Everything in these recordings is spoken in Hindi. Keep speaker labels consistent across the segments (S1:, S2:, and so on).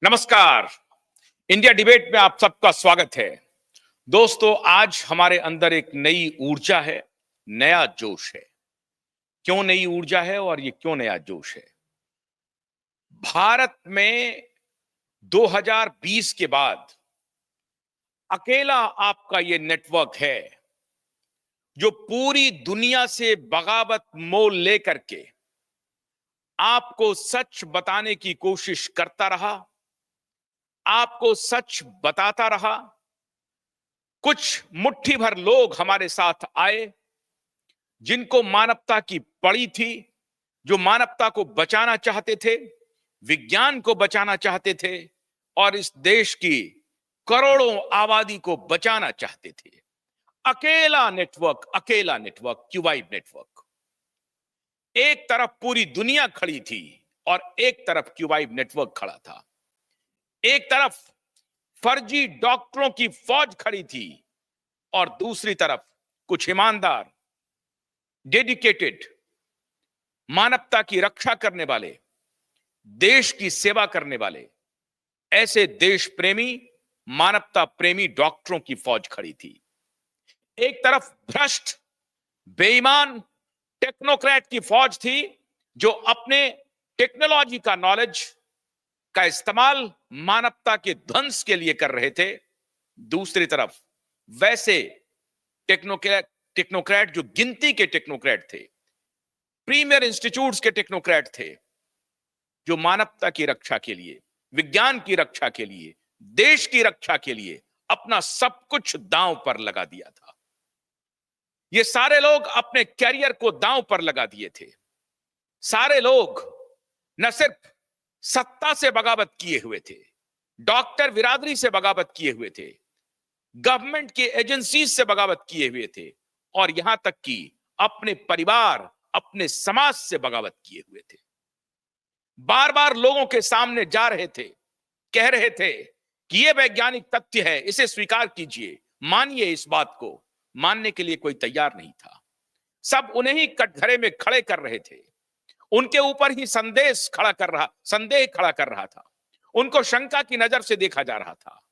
S1: नमस्कार। इंडिया डिबेट में आप सबका स्वागत है। दोस्तों, आज हमारे अंदर एक नई ऊर्जा है, नया जोश है। क्यों नई ऊर्जा है और ये क्यों नया जोश है? भारत में 2020 के बाद अकेला आपका ये नेटवर्क है जो पूरी दुनिया से बगावत मोल लेकर के आपको सच बताने की कोशिश करता रहा, आपको सच बताता रहा। कुछ मुट्ठी भर लोग हमारे साथ आए जिनको मानवता की पड़ी थी, जो मानवता को बचाना चाहते थे, विज्ञान को बचाना चाहते थे और इस देश की करोड़ों आबादी को बचाना चाहते थे। अकेला नेटवर्क, क्यूबाइड नेटवर्क। एक तरफ पूरी दुनिया खड़ी थी और एक तरफ क्यूबाइड नेटवर्क खड़ा था। एक तरफ फर्जी डॉक्टरों की फौज खड़ी थी और दूसरी तरफ कुछ ईमानदार, डेडिकेटेड, मानवता की रक्षा करने वाले, देश की सेवा करने वाले, ऐसे देश प्रेमी, मानवता प्रेमी डॉक्टरों की फौज खड़ी थी। एक तरफ भ्रष्ट, बेईमान टेक्नोक्रेट की फौज थी जो अपने टेक्नोलॉजी का नॉलेज का इस्तेमाल मानवता के ध्वंस के लिए कर रहे थे। दूसरी तरफ वैसे टेक्नोक्रेट जो गिनती के टेक्नोक्रेट थे, प्रीमियर इंस्टीट्यूट्स के टेक्नोक्रेट थे, जो मानवता की रक्षा के लिए, विज्ञान की रक्षा के लिए, देश की रक्षा के लिए अपना सब कुछ दांव पर लगा दिया था। ये सारे लोग अपने कैरियर को दांव पर लगा दिए थे। सारे लोग न सिर्फ सत्ता से बगावत किए हुए थे, डॉक्टर बिरादरी से बगावत किए हुए थे, गवर्नमेंट की एजेंसी से बगावत किए हुए थे और यहां तक कि अपने परिवार, अपने समाज से बगावत किए हुए थे। बार बार लोगों के सामने जा रहे थे, कह रहे थे कि यह वैज्ञानिक तथ्य है, इसे स्वीकार कीजिए, मानिए। इस बात को मानने के लिए कोई तैयार नहीं था। सब उन्हें ही कटघरे में खड़े कर रहे थे, उनके ऊपर ही संदेह खड़ा कर रहा था, उनको शंका की नजर से देखा जा रहा था,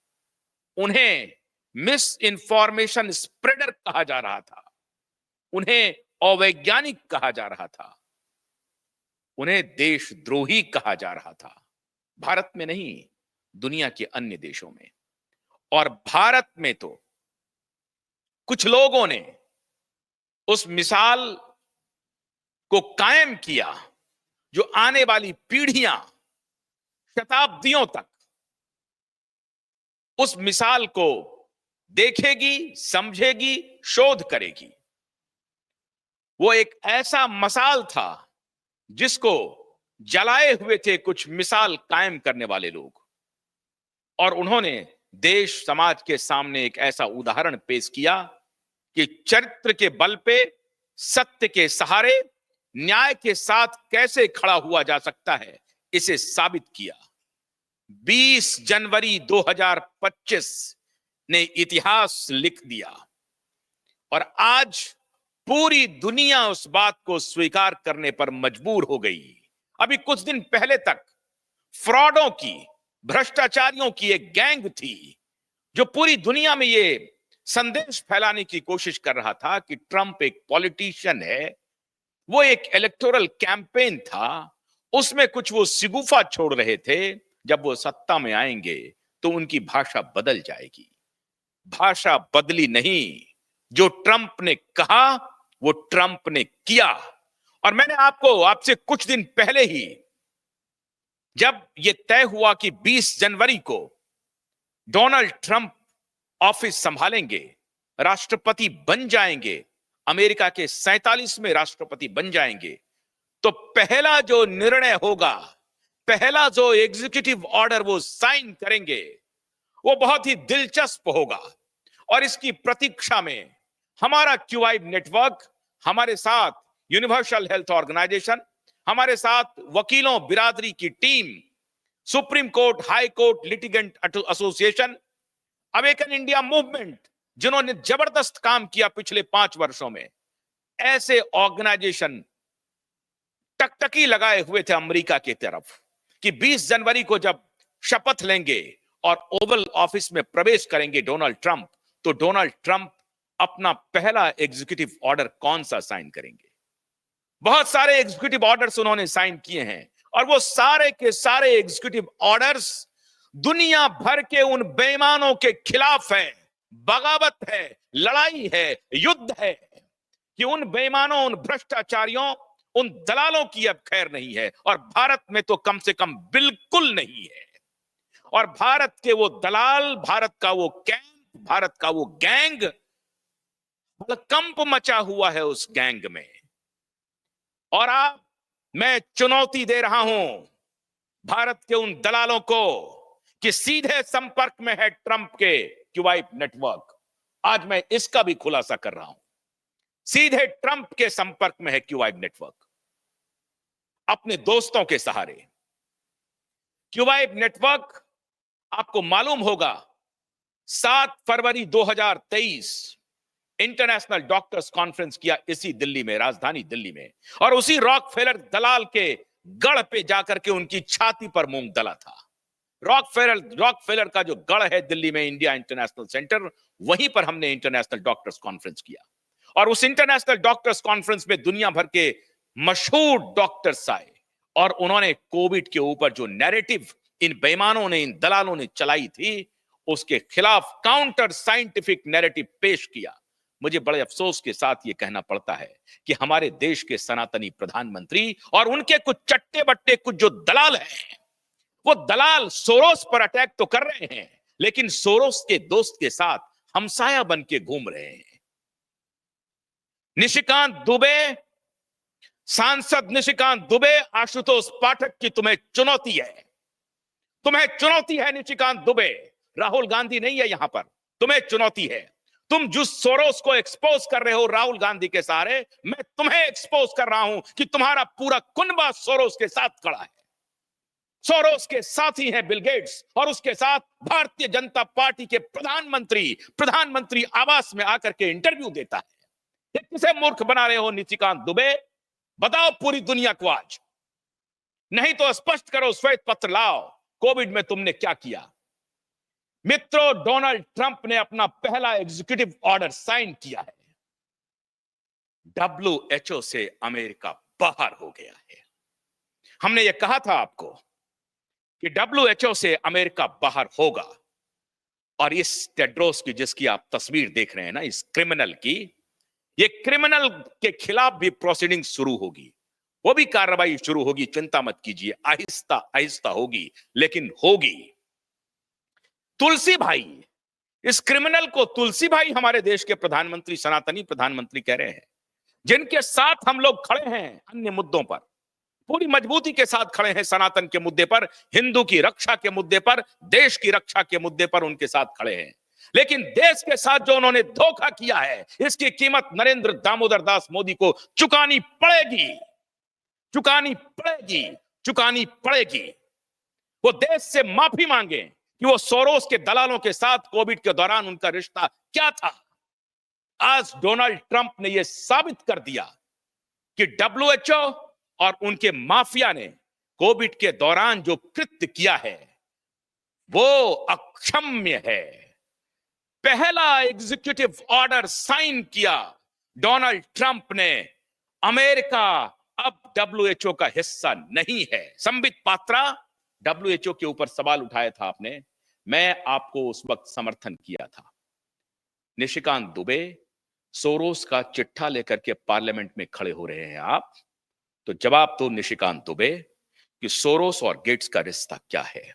S1: उन्हें मिस इंफॉर्मेशन स्प्रेडर कहा जा रहा था, उन्हें अवैज्ञानिक कहा जा रहा था, उन्हें देशद्रोही कहा जा रहा था। भारत में नहीं, दुनिया के अन्य देशों में। और भारत में तो कुछ लोगों ने उस मिसाल को कायम किया जो आने वाली पीढ़ियां शताब्दियों तक उस मिसाल को देखेगी, समझेगी, शोध करेगी। वो एक ऐसा मसाल था जिसको जलाए हुए थे कुछ मिसाल कायम करने वाले लोग, और उन्होंने देश समाज के सामने एक ऐसा उदाहरण पेश किया कि चरित्र के बल पे, सत्य के सहारे, न्याय के साथ कैसे खड़ा हुआ जा सकता है, इसे साबित किया। 20 जनवरी 2025 ने इतिहास लिख दिया और आज पूरी दुनिया उस बात को स्वीकार करने पर मजबूर हो गई। अभी कुछ दिन पहले तक फ्रॉडों की, भ्रष्टाचारियों की एक गैंग थी जो पूरी दुनिया में ये संदेश फैलाने की कोशिश कर रहा था कि ट्रंप एक पॉलिटिशियन है। वो एक इलेक्टोरल कैंपेन था, उसमें कुछ वो सिगुफा छोड़ रहे थे। जब वो सत्ता में आएंगे तो उनकी भाषा बदल जाएगी। भाषा बदली नहीं, जो ट्रंप ने कहा वो ट्रंप ने किया। और मैंने आपसे कुछ दिन पहले ही, जब ये तय हुआ कि 20 जनवरी को डोनाल्ड ट्रंप ऑफिस संभालेंगे, राष्ट्रपति बन जाएंगे, अमेरिका के 47वें राष्ट्रपति बन जाएंगे, तो पहला जो निर्णय होगा, पहला जो एग्जीक्यूटिव ऑर्डर वो साइन करेंगे, वो बहुत ही दिलचस्प होगा। और इसकी प्रतीक्षा में हमारा क्यूआईब नेटवर्क, हमारे साथ यूनिवर्सल हेल्थ ऑर्गेनाइजेशन, हमारे साथ वकीलों बिरादरी की team, supreme court, high court litigant association, awaken India movement, जिन्होंने जबरदस्त काम किया पिछले 5 वर्षों में, ऐसे ऑर्गेनाइजेशन टकटकी लगाए हुए थे अमेरिका की तरफ कि 20 जनवरी को जब शपथ लेंगे और ओवल ऑफिस में प्रवेश करेंगे डोनाल्ड ट्रंप, तो डोनाल्ड ट्रंप अपना पहला एग्जीक्यूटिव ऑर्डर कौन सा साइन करेंगे? बहुत सारे एग्जीक्यूटिव ऑर्डर्स उन्होंने साइन किए हैं और वो सारे के सारे एग्जीक्यूटिव ऑर्डर्स दुनिया भर के उन बेईमानों के खिलाफ है, बगावत है, लड़ाई है, युद्ध है कि उन बेईमानों, उन भ्रष्टाचारियों, उन दलालों की अब खैर नहीं है और भारत में तो कम से कम बिल्कुल नहीं है। और भारत के वो दलाल, भारत का वो कैंप, भारत का वो गैंग, कंप मचा हुआ है उस गैंग में। और मैं चुनौती दे रहा हूं भारत के उन दलालों को कि सीधे संपर्क में है ट्रंप के क्यूबाइट नेटवर्क। आज मैं इसका भी खुलासा कर रहा हूं, सीधे ट्रंप के संपर्क में है क्यूबाइट नेटवर्क। अपने दोस्तों के सहारे क्यूबाइट नेटवर्क, आपको मालूम होगा 7 फरवरी 2023 इंटरनेशनल डॉक्टर्स कॉन्फ्रेंस किया इसी दिल्ली में, राजधानी दिल्ली में, और उसी रॉकफेलर दलाल के गढ़ पे जाकर के उनकी छाती पर मूंग दला था। रॉकफेलर का जो गढ़ है दिल्ली में, इंडिया इंटरनेशनल सेंटर, वहीं पर हमने इंटरनेशनल डॉक्टर्स कॉन्फ्रेंस किया। और उस इंटरनेशनल डॉक्टर्स कॉन्फ्रेंस में दुनिया भर के मशहूर डॉक्टर्स आए और उन्होंने कोविड के ऊपर जो नैरेटिव इन बेईमानों ने, इन दलालों ने चलाई थी, उसके खिलाफ काउंटर साइंटिफिक नैरेटिव पेश किया। मुझे बड़े अफसोस के साथ यह कहना पड़ता है कि हमारे देश के सनातनी प्रधानमंत्री और उनके कुछ चट्टे बट्टे, कुछ जो दलाल हैं, वो दलाल सोरोस पर अटैक तो कर रहे हैं, लेकिन सोरोस के दोस्त के साथ हमसाया बन के घूम रहे हैं। निशिकांत दुबे, सांसद निशिकांत दुबे, आशुतोष पाठक की तुम्हें चुनौती है, तुम्हें चुनौती है निशिकांत दुबे। राहुल गांधी नहीं है यहां पर, तुम्हें चुनौती है। तुम जिस सोरोस को एक्सपोज कर रहे हो राहुल गांधी के सहारे, मैं तुम्हें एक्सपोज कर रहा हूं कि तुम्हारा पूरा कुनबा सोरोस के साथ खड़ा है। सोरोस के साथी हैं बिल गेट्स, और उसके साथ भारतीय जनता पार्टी के प्रधानमंत्री आवास में आकर के इंटरव्यू देता है। ये किसे मूर्ख बना रहे हो निशिकांत दुबे? बताओ पूरी दुनिया को आज, नहीं तो स्पष्ट करो, श्वेत पत्र लाओ, कोविड में तुमने क्या किया। मित्रों, डोनाल्ड ट्रंप ने अपना पहला एग्जीक्यूटिव ऑर्डर साइन किया है। WHO से अमेरिका बाहर हो गया है। हमने यह कहा था आपको कि WHO से अमेरिका बाहर होगा, और इस टेड्रोस की, जिसकी आप तस्वीर देख रहे हैं ना, इस क्रिमिनल की, ये क्रिमिनल के खिलाफ भी प्रोसीडिंग शुरू होगी, वो भी कार्रवाई शुरू होगी। चिंता मत कीजिए, आहिस्ता आहिस्ता होगी, लेकिन होगी। तुलसी भाई, इस क्रिमिनल को तुलसी भाई हमारे देश के प्रधानमंत्री, सनातनी प्रधानमंत्री कह रहे हैं, जिनके साथ हम लोग खड़े हैं अन्य मुद्दों पर, पूरी मजबूती के साथ खड़े हैं सनातन के मुद्दे पर, हिंदू की रक्षा के मुद्दे पर, देश की रक्षा के मुद्दे पर उनके साथ खड़े हैं। लेकिन देश के साथ जो उन्होंने धोखा किया है, इसकी कीमत नरेंद्र दामोदर दास मोदी को चुकानी पड़ेगी, चुकानी पड़ेगी, चुकानी पड़ेगी। वो देश से माफी मांगे कि वो सोरोस के दलालों के साथ कोविड के दौरान उनका रिश्ता क्या था। आज डोनाल्ड ट्रंप ने यह साबित कर दिया कि WHO और उनके माफिया ने कोविड के दौरान जो कृत्य किया है वो अक्षम्य है। पहला एग्जीक्यूटिव ऑर्डर साइन किया डोनाल्ड ट्रंप ने, अमेरिका अब WHO का हिस्सा नहीं है। संबित पात्रा, WHO के ऊपर सवाल उठाया था आपने, मैं आपको उस वक्त समर्थन किया था। निशिकांत दुबे, सोरोस का चिट्ठा लेकर के पार्लियामेंट में खड़े हो रहे हैं आप, तो जवाब दो निशिकांत दुबे कि सोरोस और गेट्स का रिश्ता क्या है।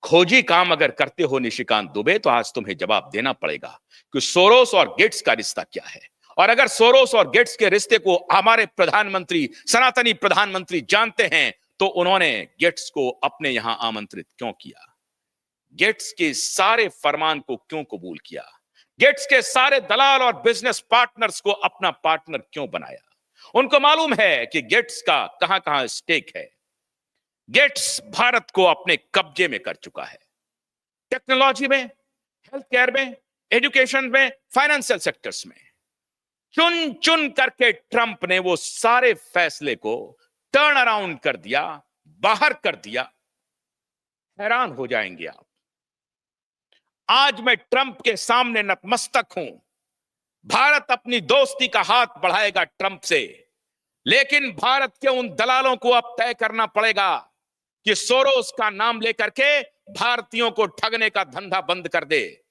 S1: खोजी काम अगर करते हो निशिकांत दुबे, तो आज तुम्हें जवाब देना पड़ेगा कि सोरोस और गेट्स का रिश्ता क्या है। और अगर सोरोस और गेट्स के रिश्ते को हमारे प्रधानमंत्री, सनातनी प्रधानमंत्री जानते हैं, तो उन्होंने गेट्स को अपने यहां आमंत्रित क्यों किया? गेट्स के सारे फरमान को क्यों कबूल किया? गेट्स के सारे दलाल और बिजनेस पार्टनर्स को अपना पार्टनर क्यों बनाया? उनको मालूम है कि गेट्स का कहां कहां स्टेक है। गेट्स भारत को अपने कब्जे में कर चुका है, टेक्नोलॉजी में, हेल्थ केयर में, एजुकेशन में, फाइनेंशियल सेक्टर्स में। चुन चुन करके ट्रंप ने वो सारे फैसले को टर्न अराउंड कर दिया, बाहर कर दिया। हैरान हो जाएंगे आप। आज मैं ट्रंप के सामने नतमस्तक हूं। भारत अपनी दोस्ती का हाथ बढ़ाएगा ट्रंप से, लेकिन भारत के उन दलालों को अब तय करना पड़ेगा कि सोरोस का नाम लेकर के भारतीयों को ठगने का धंधा बंद कर दे।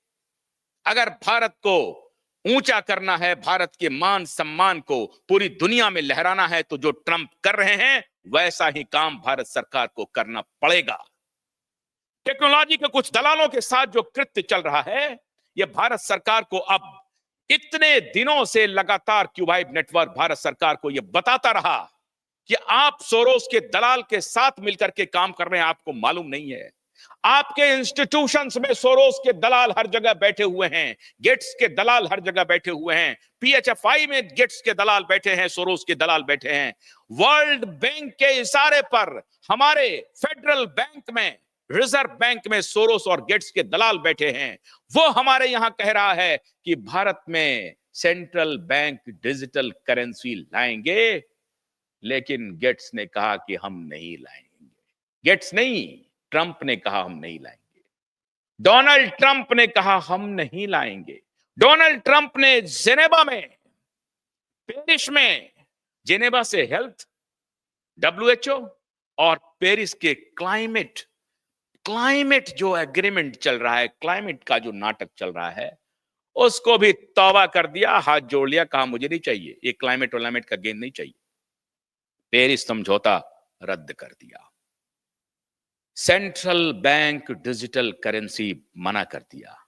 S1: अगर भारत को ऊंचा करना है, भारत के मान सम्मान को पूरी दुनिया में लहराना है, तो जो ट्रंप कर रहे हैं वैसा ही काम भारत सरकार को करना पड़ेगा। टेक्नोलॉजी के कुछ दलालों के साथ जो कृत्य चल रहा है, यह भारत सरकार को अब इतने दिनों से लगातार क्यूबाइब नेटवर्क भारत सरकार को यह बताता रहा कि आप सोरोस के दलाल के साथ मिलकर के काम कर रहे हैं, आपको मालूम नहीं है। आपके इंस्टीट्यूशंस में सोरोस के दलाल हर जगह बैठे हुए हैं, गेट्स के दलाल हर जगह बैठे हुए हैं, पीएचएफआई में गेट्स के दलाल बैठे हैं, सोरोस के दलाल बैठे हैं। वर्ल्ड बैंक के इशारे पर हमारे फेडरल बैंक में, रिजर्व बैंक में सोरोस और गेट्स के दलाल बैठे हैं। वो हमारे यहां कह रहा है कि भारत में सेंट्रल बैंक डिजिटल करेंसी लाएंगे, लेकिन गेट्स ने कहा कि हम नहीं लाएंगे। गेट्स नहीं, ट्रंप ने कहा हम नहीं लाएंगे। डोनाल्ड ट्रंप ने कहा हम नहीं लाएंगे। डोनाल्ड ट्रंप ने जेनेवा में, पेरिस में, जेनेवा से हेल्थ, डब्ल्यूएचओ और पेरिस के क्लाइमेट जो एग्रीमेंट चल रहा है, क्लाइमेट का जो नाटक चल रहा है, उसको भी तौबा कर दिया, हाथ जोड़ लिया, कहा मुझे नहीं चाहिए ये क्लाइमेट वलाइमेट का गेम नहीं चाहिए। पेरिस समझौता रद्द कर दिया। सेंट्रल बैंक डिजिटल करेंसी मना कर दिया।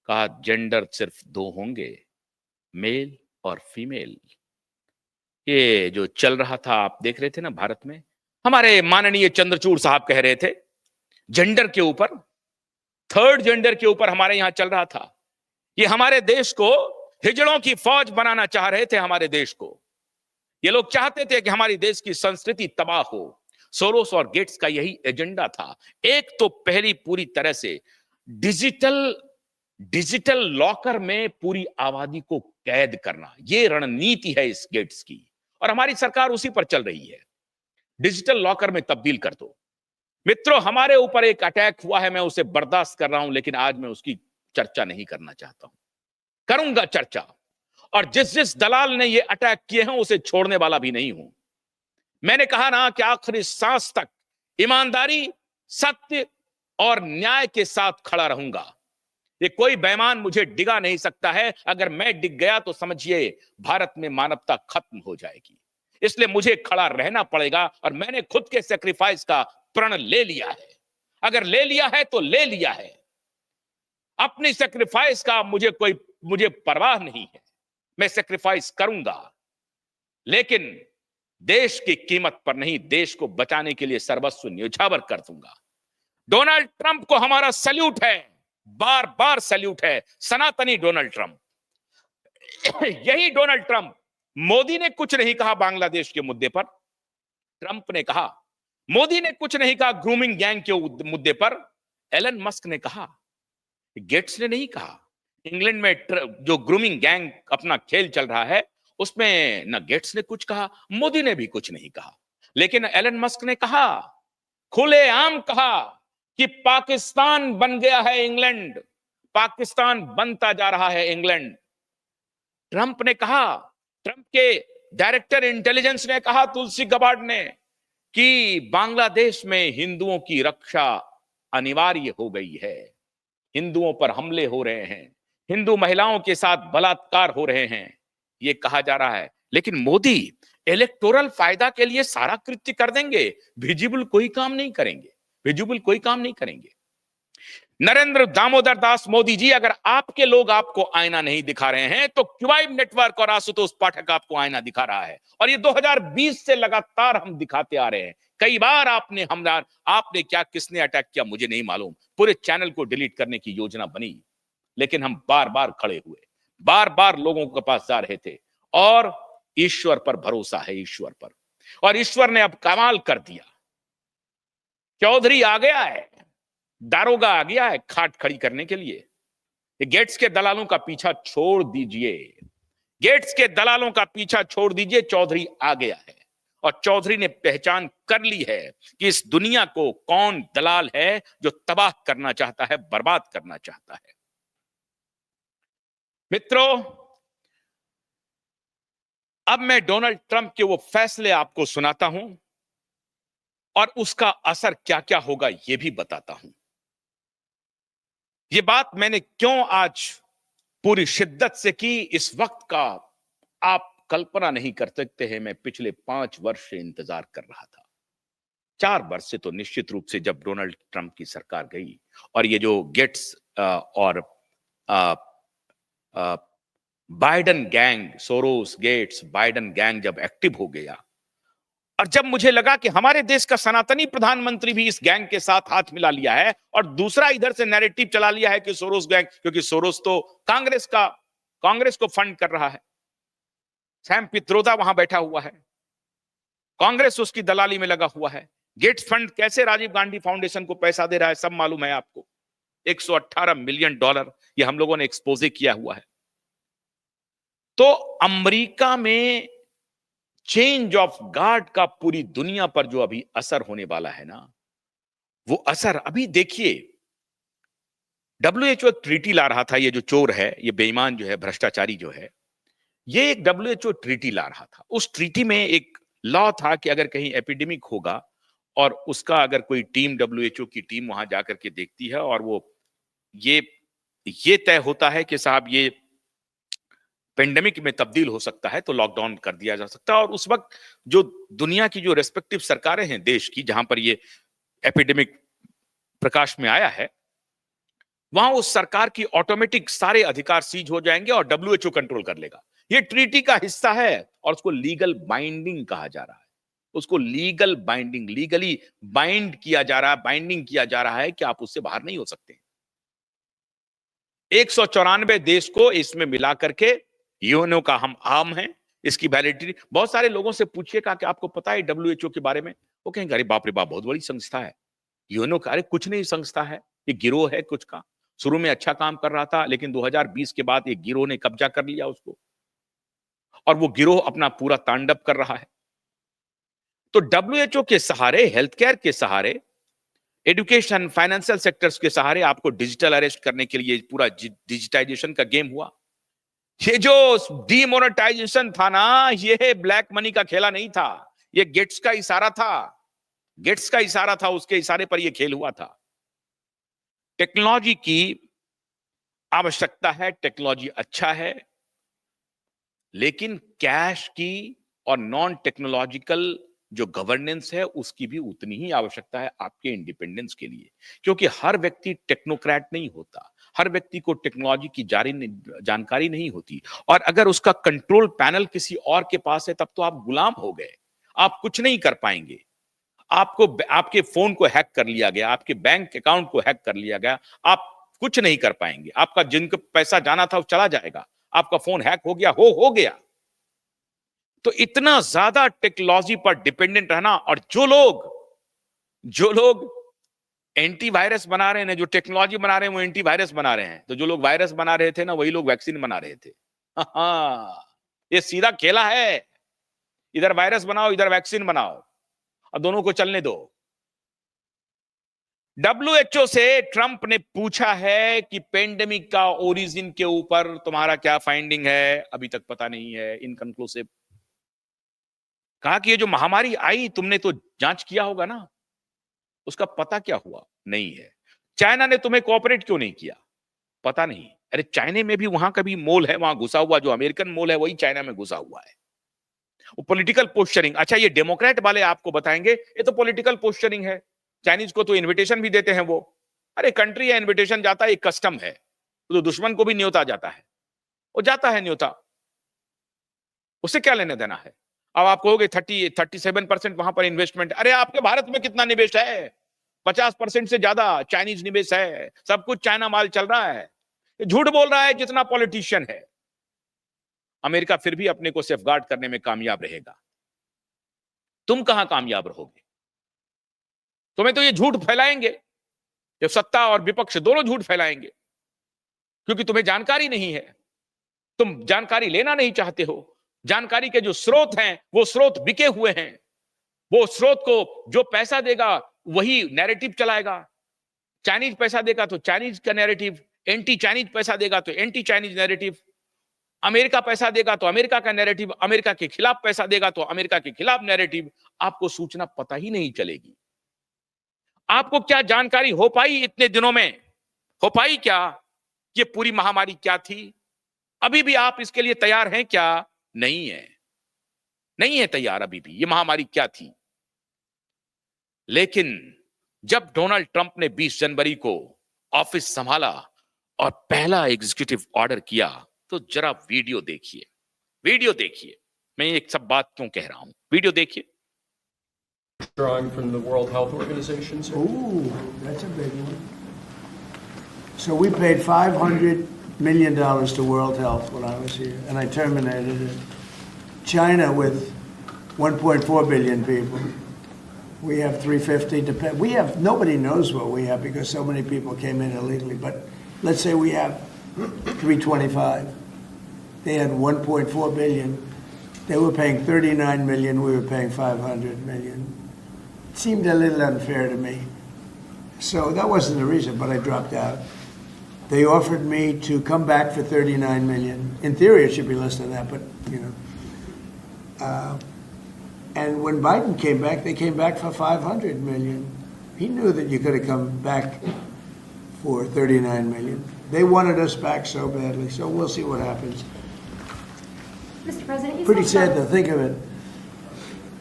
S1: कहा जेंडर सिर्फ 2 होंगे, मेल और फीमेल। ये जो चल रहा था आप देख रहे थे ना भारत में, हमारे माननीय चंद्रचूड़ साहब कह रहे थे जेंडर के ऊपर, थर्ड जेंडर के ऊपर हमारे यहां चल रहा था। ये हमारे देश को हिजड़ों की फौज बनाना चाह रहे थे। हमारे देश को ये लोग चाहते थे कि हमारी देश की संस्कृति तबाह हो। सोरोस और गेट्स का यही एजेंडा था। एक तो पहली पूरी तरह से डिजिटल लॉकर में पूरी आबादी को कैद करना, यह रणनीति है इस गेट्स की, और हमारी सरकार उसी पर चल रही है। डिजिटल लॉकर में तब्दील कर दो। मित्रों, हमारे ऊपर एक अटैक हुआ है, मैं उसे बर्दाश्त कर रहा हूं, लेकिन आज मैं उसकी चर्चा नहीं करना चाहता हूं। करूंगा चर्चा, और जिस दलाल ने ये अटैक किए हैं उसे छोड़ने वाला भी नहीं हूं। मैंने कहा ना कि आखिरी सांस तक ईमानदारी, सत्य और न्याय के साथ खड़ा रहूंगा। ये कोई बेईमान मुझे डिगा नहीं सकता है। अगर मैं डिग गया तो समझिए भारत में मानवता खत्म हो जाएगी। इसलिए मुझे खड़ा रहना पड़ेगा, और मैंने खुद के सेक्रीफाइस का प्रण ले लिया है। अगर ले लिया है तो ले लिया है। अपनी सेक्रीफाइस का मुझे परवाह नहीं है। मैं सेक्रीफाइस करूंगा, लेकिन देश की कीमत पर नहीं, देश को बचाने के लिए सर्वस्व न्यौछावर कर दूंगा। डोनाल्ड ट्रंप को हमारा सैल्यूट है, बार बार सैल्यूट है। सनातनी डोनाल्ड ट्रंप, यही डोनाल्ड ट्रंप, मोदी ने कुछ नहीं कहा बांग्लादेश के मुद्दे पर, ट्रंप ने कहा। मोदी ने कुछ नहीं कहा ग्रूमिंग गैंग के मुद्दे पर, एलन मस्क ने कहा। गेट्स ने नहीं कहा। इंग्लैंड में जो ग्रूमिंग गैंग अपना खेल चल रहा है, उसमें न गेट्स ने कुछ कहा, मोदी ने भी कुछ नहीं कहा। लेकिन एलन मस्क ने कहा, खुलेआम कहा कि पाकिस्तान बन गया है इंग्लैंड, पाकिस्तान बनता जा रहा है इंग्लैंड। ट्रंप ने कहा, ट्रंप के डायरेक्टर इंटेलिजेंस ने कहा, तुलसी गबार्ड ने, कि बांग्लादेश में हिंदुओं की रक्षा अनिवार्य हो गई है। हिंदुओं पर हमले हो रहे हैं, हिंदू महिलाओं के साथ बलात्कार हो रहे हैं, यह कहा जा रहा है। लेकिन मोदी इलेक्टोरल फायदा के लिए सारा कृत्य कर देंगे, विजिबल कोई काम नहीं करेंगे, विजिबल कोई काम नहीं करेंगे। नरेंद्र दामोदर दास मोदी जी, अगर आपके लोग आपको आईना नहीं दिखा रहे हैं, तो क्यूबाइब नेटवर्क और आशुतोष पाठक आपको आईना दिखा रहा है। और ये 2020 से लगातार हम दिखाते आ रहे हैं। कई बार आपने क्या, किसने अटैक किया मुझे नहीं मालूम, पूरे चैनल को डिलीट करने की योजना बनी, लेकिन हम बार बार खड़े हुए, बार बार लोगों के पास जा रहे थे, और ईश्वर पर भरोसा है, ईश्वर पर। और ईश्वर ने अब कमाल कर दिया। चौधरी आ गया है, दारोगा आ गया है खाट खड़ी करने के लिए। गेट्स के दलालों का पीछा छोड़ दीजिए, गेट्स के दलालों का पीछा छोड़ दीजिए, चौधरी आ गया है। और चौधरी ने पहचान कर ली है कि इस दुनिया को कौन दलाल है जो तबाह करना चाहता है, बर्बाद करना चाहता है। मित्रों, अब मैं डोनाल्ड ट्रंप के वो फैसले आपको सुनाता हूं और उसका असर क्या क्या होगा यह भी बताता हूं। यह बात मैंने क्यों आज पूरी शिद्दत से की, इस वक्त का आप कल्पना नहीं कर सकते हैं। मैं पिछले 5 वर्ष से इंतजार कर रहा था। 4 वर्ष से तो निश्चित रूप से, जब डोनाल्ड ट्रंप की सरकार गई और ये जो गेट्स और Biden gang, Soros, Gates, Biden gang जब एक्टिव हो गया और जब मुझे लगा कि हमारे देश का सनातनी प्रधानमंत्री भी इस गैंग के साथ हाथ मिला लिया है और दूसरा इधर से नैरेटिव चला लिया है कि सोरोस गैंग, क्योंकि सोरोस तो कांग्रेस को फंड कर रहा है, सैम पित्रोदा वहां बैठा हुआ है, कांग्रेस उसकी दलाली में लगा हुआ है। गेट्स फंड कैसे राजीव गांधी फाउंडेशन को पैसा दे रहा है सब मालूम है आपको। 118 मिलियन डॉलर ये हम लोगों ने एक्सपोजे किया हुआ है। तो अमेरिका में चेंज ऑफ गार्ड का पूरी दुनिया पर जो अभी असर होने वाला है ना, वो असर अभी देखिए। डब्ल्यूएचओ ट्रीटी ला रहा था, ये जो चोर है, ये बेईमान जो है, भ्रष्टाचारी जो है, ये एक डब्ल्यूएचओ ट्रीटी ला रहा था। उस ट्रीटी में एक लॉ था कि अगर कहीं एपिडेमिक होगा और उसका अगर कोई टीम, डब्ल्यूएचओ की टीम वहां जाकर के देखती है और वो ये तय होता है कि साहब ये पेंडेमिक में तब्दील हो सकता है, तो लॉकडाउन कर दिया जा सकता है। और उस वक्त जो दुनिया की जो रेस्पेक्टिव सरकारें हैं देश की, जहां पर ये एपिडेमिक प्रकाश में आया है, वहां उस सरकार की ऑटोमेटिक सारे अधिकार सीज हो जाएंगे और डब्ल्यूएचओ कंट्रोल कर लेगा। ये ट्रीटी का हिस्सा है और उसको लीगल बाइंडिंग कहा जा रहा है। उसको लीगल बाइंडिंग, लीगली बाइंड किया जा रहा है, बाइंडिंग किया जा रहा है कि आप उससे बाहर नहीं हो सकते। 194 देश को इसमें मिला करके यूएनओ का हम आम हैं। इसकी वैलिडिटी, बहुत सारे लोगों से पूछिएगा कि आपको पता है डब्ल्यूएचओ के बारे में, वो कहेंगे अरे बाप रे बाप, बहुत बड़ी संस्था है यूएनओ का। अरे कुछ नहीं संस्था है, ये गिरोह है कुछ का। शुरू में अच्छा काम कर रहा था, लेकिन 2020 के बाद एक गिरोह ने कब्जा कर लिया उसको और वो गिरोह अपना पूरा तांडव कर रहा है। तो डब्ल्यूएचओ के सहारे, हेल्थ केयर के सहारे, एजुकेशन, फाइनेंशियल सेक्टर्स के सहारे आपको डिजिटल अरेस्ट करने के लिए पूरा डिजिटाइजेशन का गेम हुआ। ये जो डीमोनेटाइजेशन था ना, ये ब्लैक मनी का खेला नहीं था, ये गेट्स का इशारा था। गेट्स का इशारा था, उसके इशारे पर यह खेल हुआ था। टेक्नोलॉजी की आवश्यकता है, टेक्नोलॉजी अच्छा है, लेकिन कैश की और नॉन टेक्नोलॉजिकल जो गवर्नेंस है उसकी भी उतनी ही आवश्यकता है आपके इंडिपेंडेंस के लिए। क्योंकि हर व्यक्ति टेक्नोक्रेट नहीं होता, हर व्यक्ति को टेक्नोलॉजी की जानकारी नहीं होती, और अगर उसका कंट्रोल पैनल किसी और के पास है तब तो आप गुलाम हो गए, आप कुछ नहीं कर पाएंगे। आपको, आपके फोन को हैक कर लिया गया, आपके बैंक अकाउंट को हैक कर लिया गया, आप कुछ नहीं कर पाएंगे। आपका जिनको पैसा जाना था वो चला जाएगा, आपका फोन हैक हो गया, हो गया। तो इतना ज्यादा टेक्नोलॉजी पर डिपेंडेंट रहना, और जो लोग एंटीवायरस बना रहे हैं, जो टेक्नोलॉजी बना रहे हैं, वो एंटीवायरस बना रहे हैं। तो जो लोग वायरस बना रहे थे ना, वही लोग वैक्सीन बना रहे थे। हाँ, ये सीधा खेला है, इधर वायरस बनाओ, इधर वैक्सीन बनाओ, और दोनों को चलने दो। डब्ल्यूएचओ से ट्रंप ने पूछा है कि पेंडेमिक का ओरिजिन के ऊपर तुम्हारा क्या फाइंडिंग है, अभी तक पता नहीं है, इनकंक्लूसिव। कहा कि ये जो महामारी आई, तुमने तो जांच किया होगा ना, उसका पता क्या हुआ, नहीं है। चाइना ने तुम्हें कोऑपरेट क्यों नहीं किया, पता नहीं। अरे चाइना में भी वहां का भी मोल है, वहां घुसा हुआ जो अमेरिकन मोल है वही चाइना में घुसा हुआ है। वो पॉलिटिकल पोस्चरिंग। अच्छा, ये डेमोक्रेट वाले आपको बताएंगे ये तो पॉलिटिकल पोस्चरिंग है, चाइनीज को तो इन्विटेशन भी देते हैं वो। अरे कंट्री है, इन्विटेशन जाता है, एक कस्टम है, तो दुश्मन को भी न्योता जाता है, वो जाता है न्योता, उससे क्या लेने देना है। अब आप कहोगे 37% वहां पर इन्वेस्टमेंट, अरे आपके भारत में कितना निवेश है, 50% से ज्यादा चाइनीज निवेश है, सब कुछ चाइना माल चल रहा है। झूठ बोल रहा है जितना पॉलिटिशियन है। अमेरिका फिर भी अपने को सेफगार्ड करने में कामयाब रहेगा, तुम कहां कामयाब रहोगे। तुम्हें तो ये झूठ फैलाएंगे, जब सत्ता और विपक्ष दोनों झूठ फैलाएंगे, क्योंकि तुम्हें जानकारी नहीं है, तुम जानकारी लेना नहीं चाहते हो। जानकारी के जो स्रोत हैं वो स्रोत बिके हुए हैं। वो स्रोत को जो पैसा देगा वही नैरेटिव चलाएगा। चाइनीज पैसा देगा तो चाइनीज का नैरेटिव, एंटी चाइनीज पैसा देगा तो एंटी चाइनीज नैरेटिव, अमेरिका पैसा देगा तो अमेरिका का नैरेटिव, अमेरिका के खिलाफ पैसा देगा तो अमेरिका के खिलाफ नैरेटिव। आपको सूचना पता ही नहीं चलेगी। आपको क्या जानकारी हो पाई इतने दिनों में? हो पाई क्या ये पूरी महामारी क्या थी? अभी भी आप इसके लिए तैयार हैं क्या? नहीं है, नहीं है तैयार अभी भी, ये महामारी क्या थी। लेकिन जब डोनाल्ड ट्रंप ने 20 जनवरी को ऑफिस संभाला और पहला एग्जीक्यूटिव ऑर्डर किया, तो जरा वीडियो देखिए, वीडियो देखिए। मैं एक सब बात क्यों कह रहा हूं, वीडियो देखिए।
S2: Drawing from the World Health Organization, sir.
S3: Ooh, that's a big one. So we paid $500 million to World Health when I was here, and I terminated it. China with 1.4 billion people. We have 350 to pay. We have, nobody knows what we have because so many people came in illegally, but let's say we have 325. They had 1.4 billion. They were paying 39 million, we were paying 500 million. It seemed a little unfair to me. So that wasn't the reason, but I dropped out. They offered me to come back for 39 million. In theory, it should be less than that, but, you know. And when Biden came back, they came back for 500 million. He knew that you could have come back for 39 million. They wanted us back so badly, so we'll see what happens.
S4: Mr. President,
S3: Pretty sad to think of it.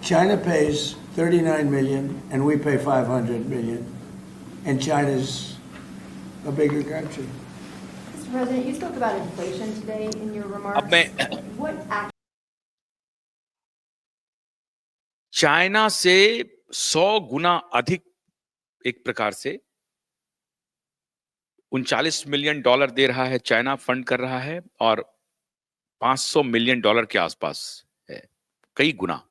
S3: China pays 39 million and we pay 500 million. And China's a bigger country.
S4: Mr. President, you spoke about inflation today in your remarks. What action?
S1: China से 100 गुना अधिक एक प्रकार से 39 मिलियन डॉलर दे रहा है चाइना, फंड कर रहा है, और 500 मिलियन डॉलर के आसपास है, कई गुना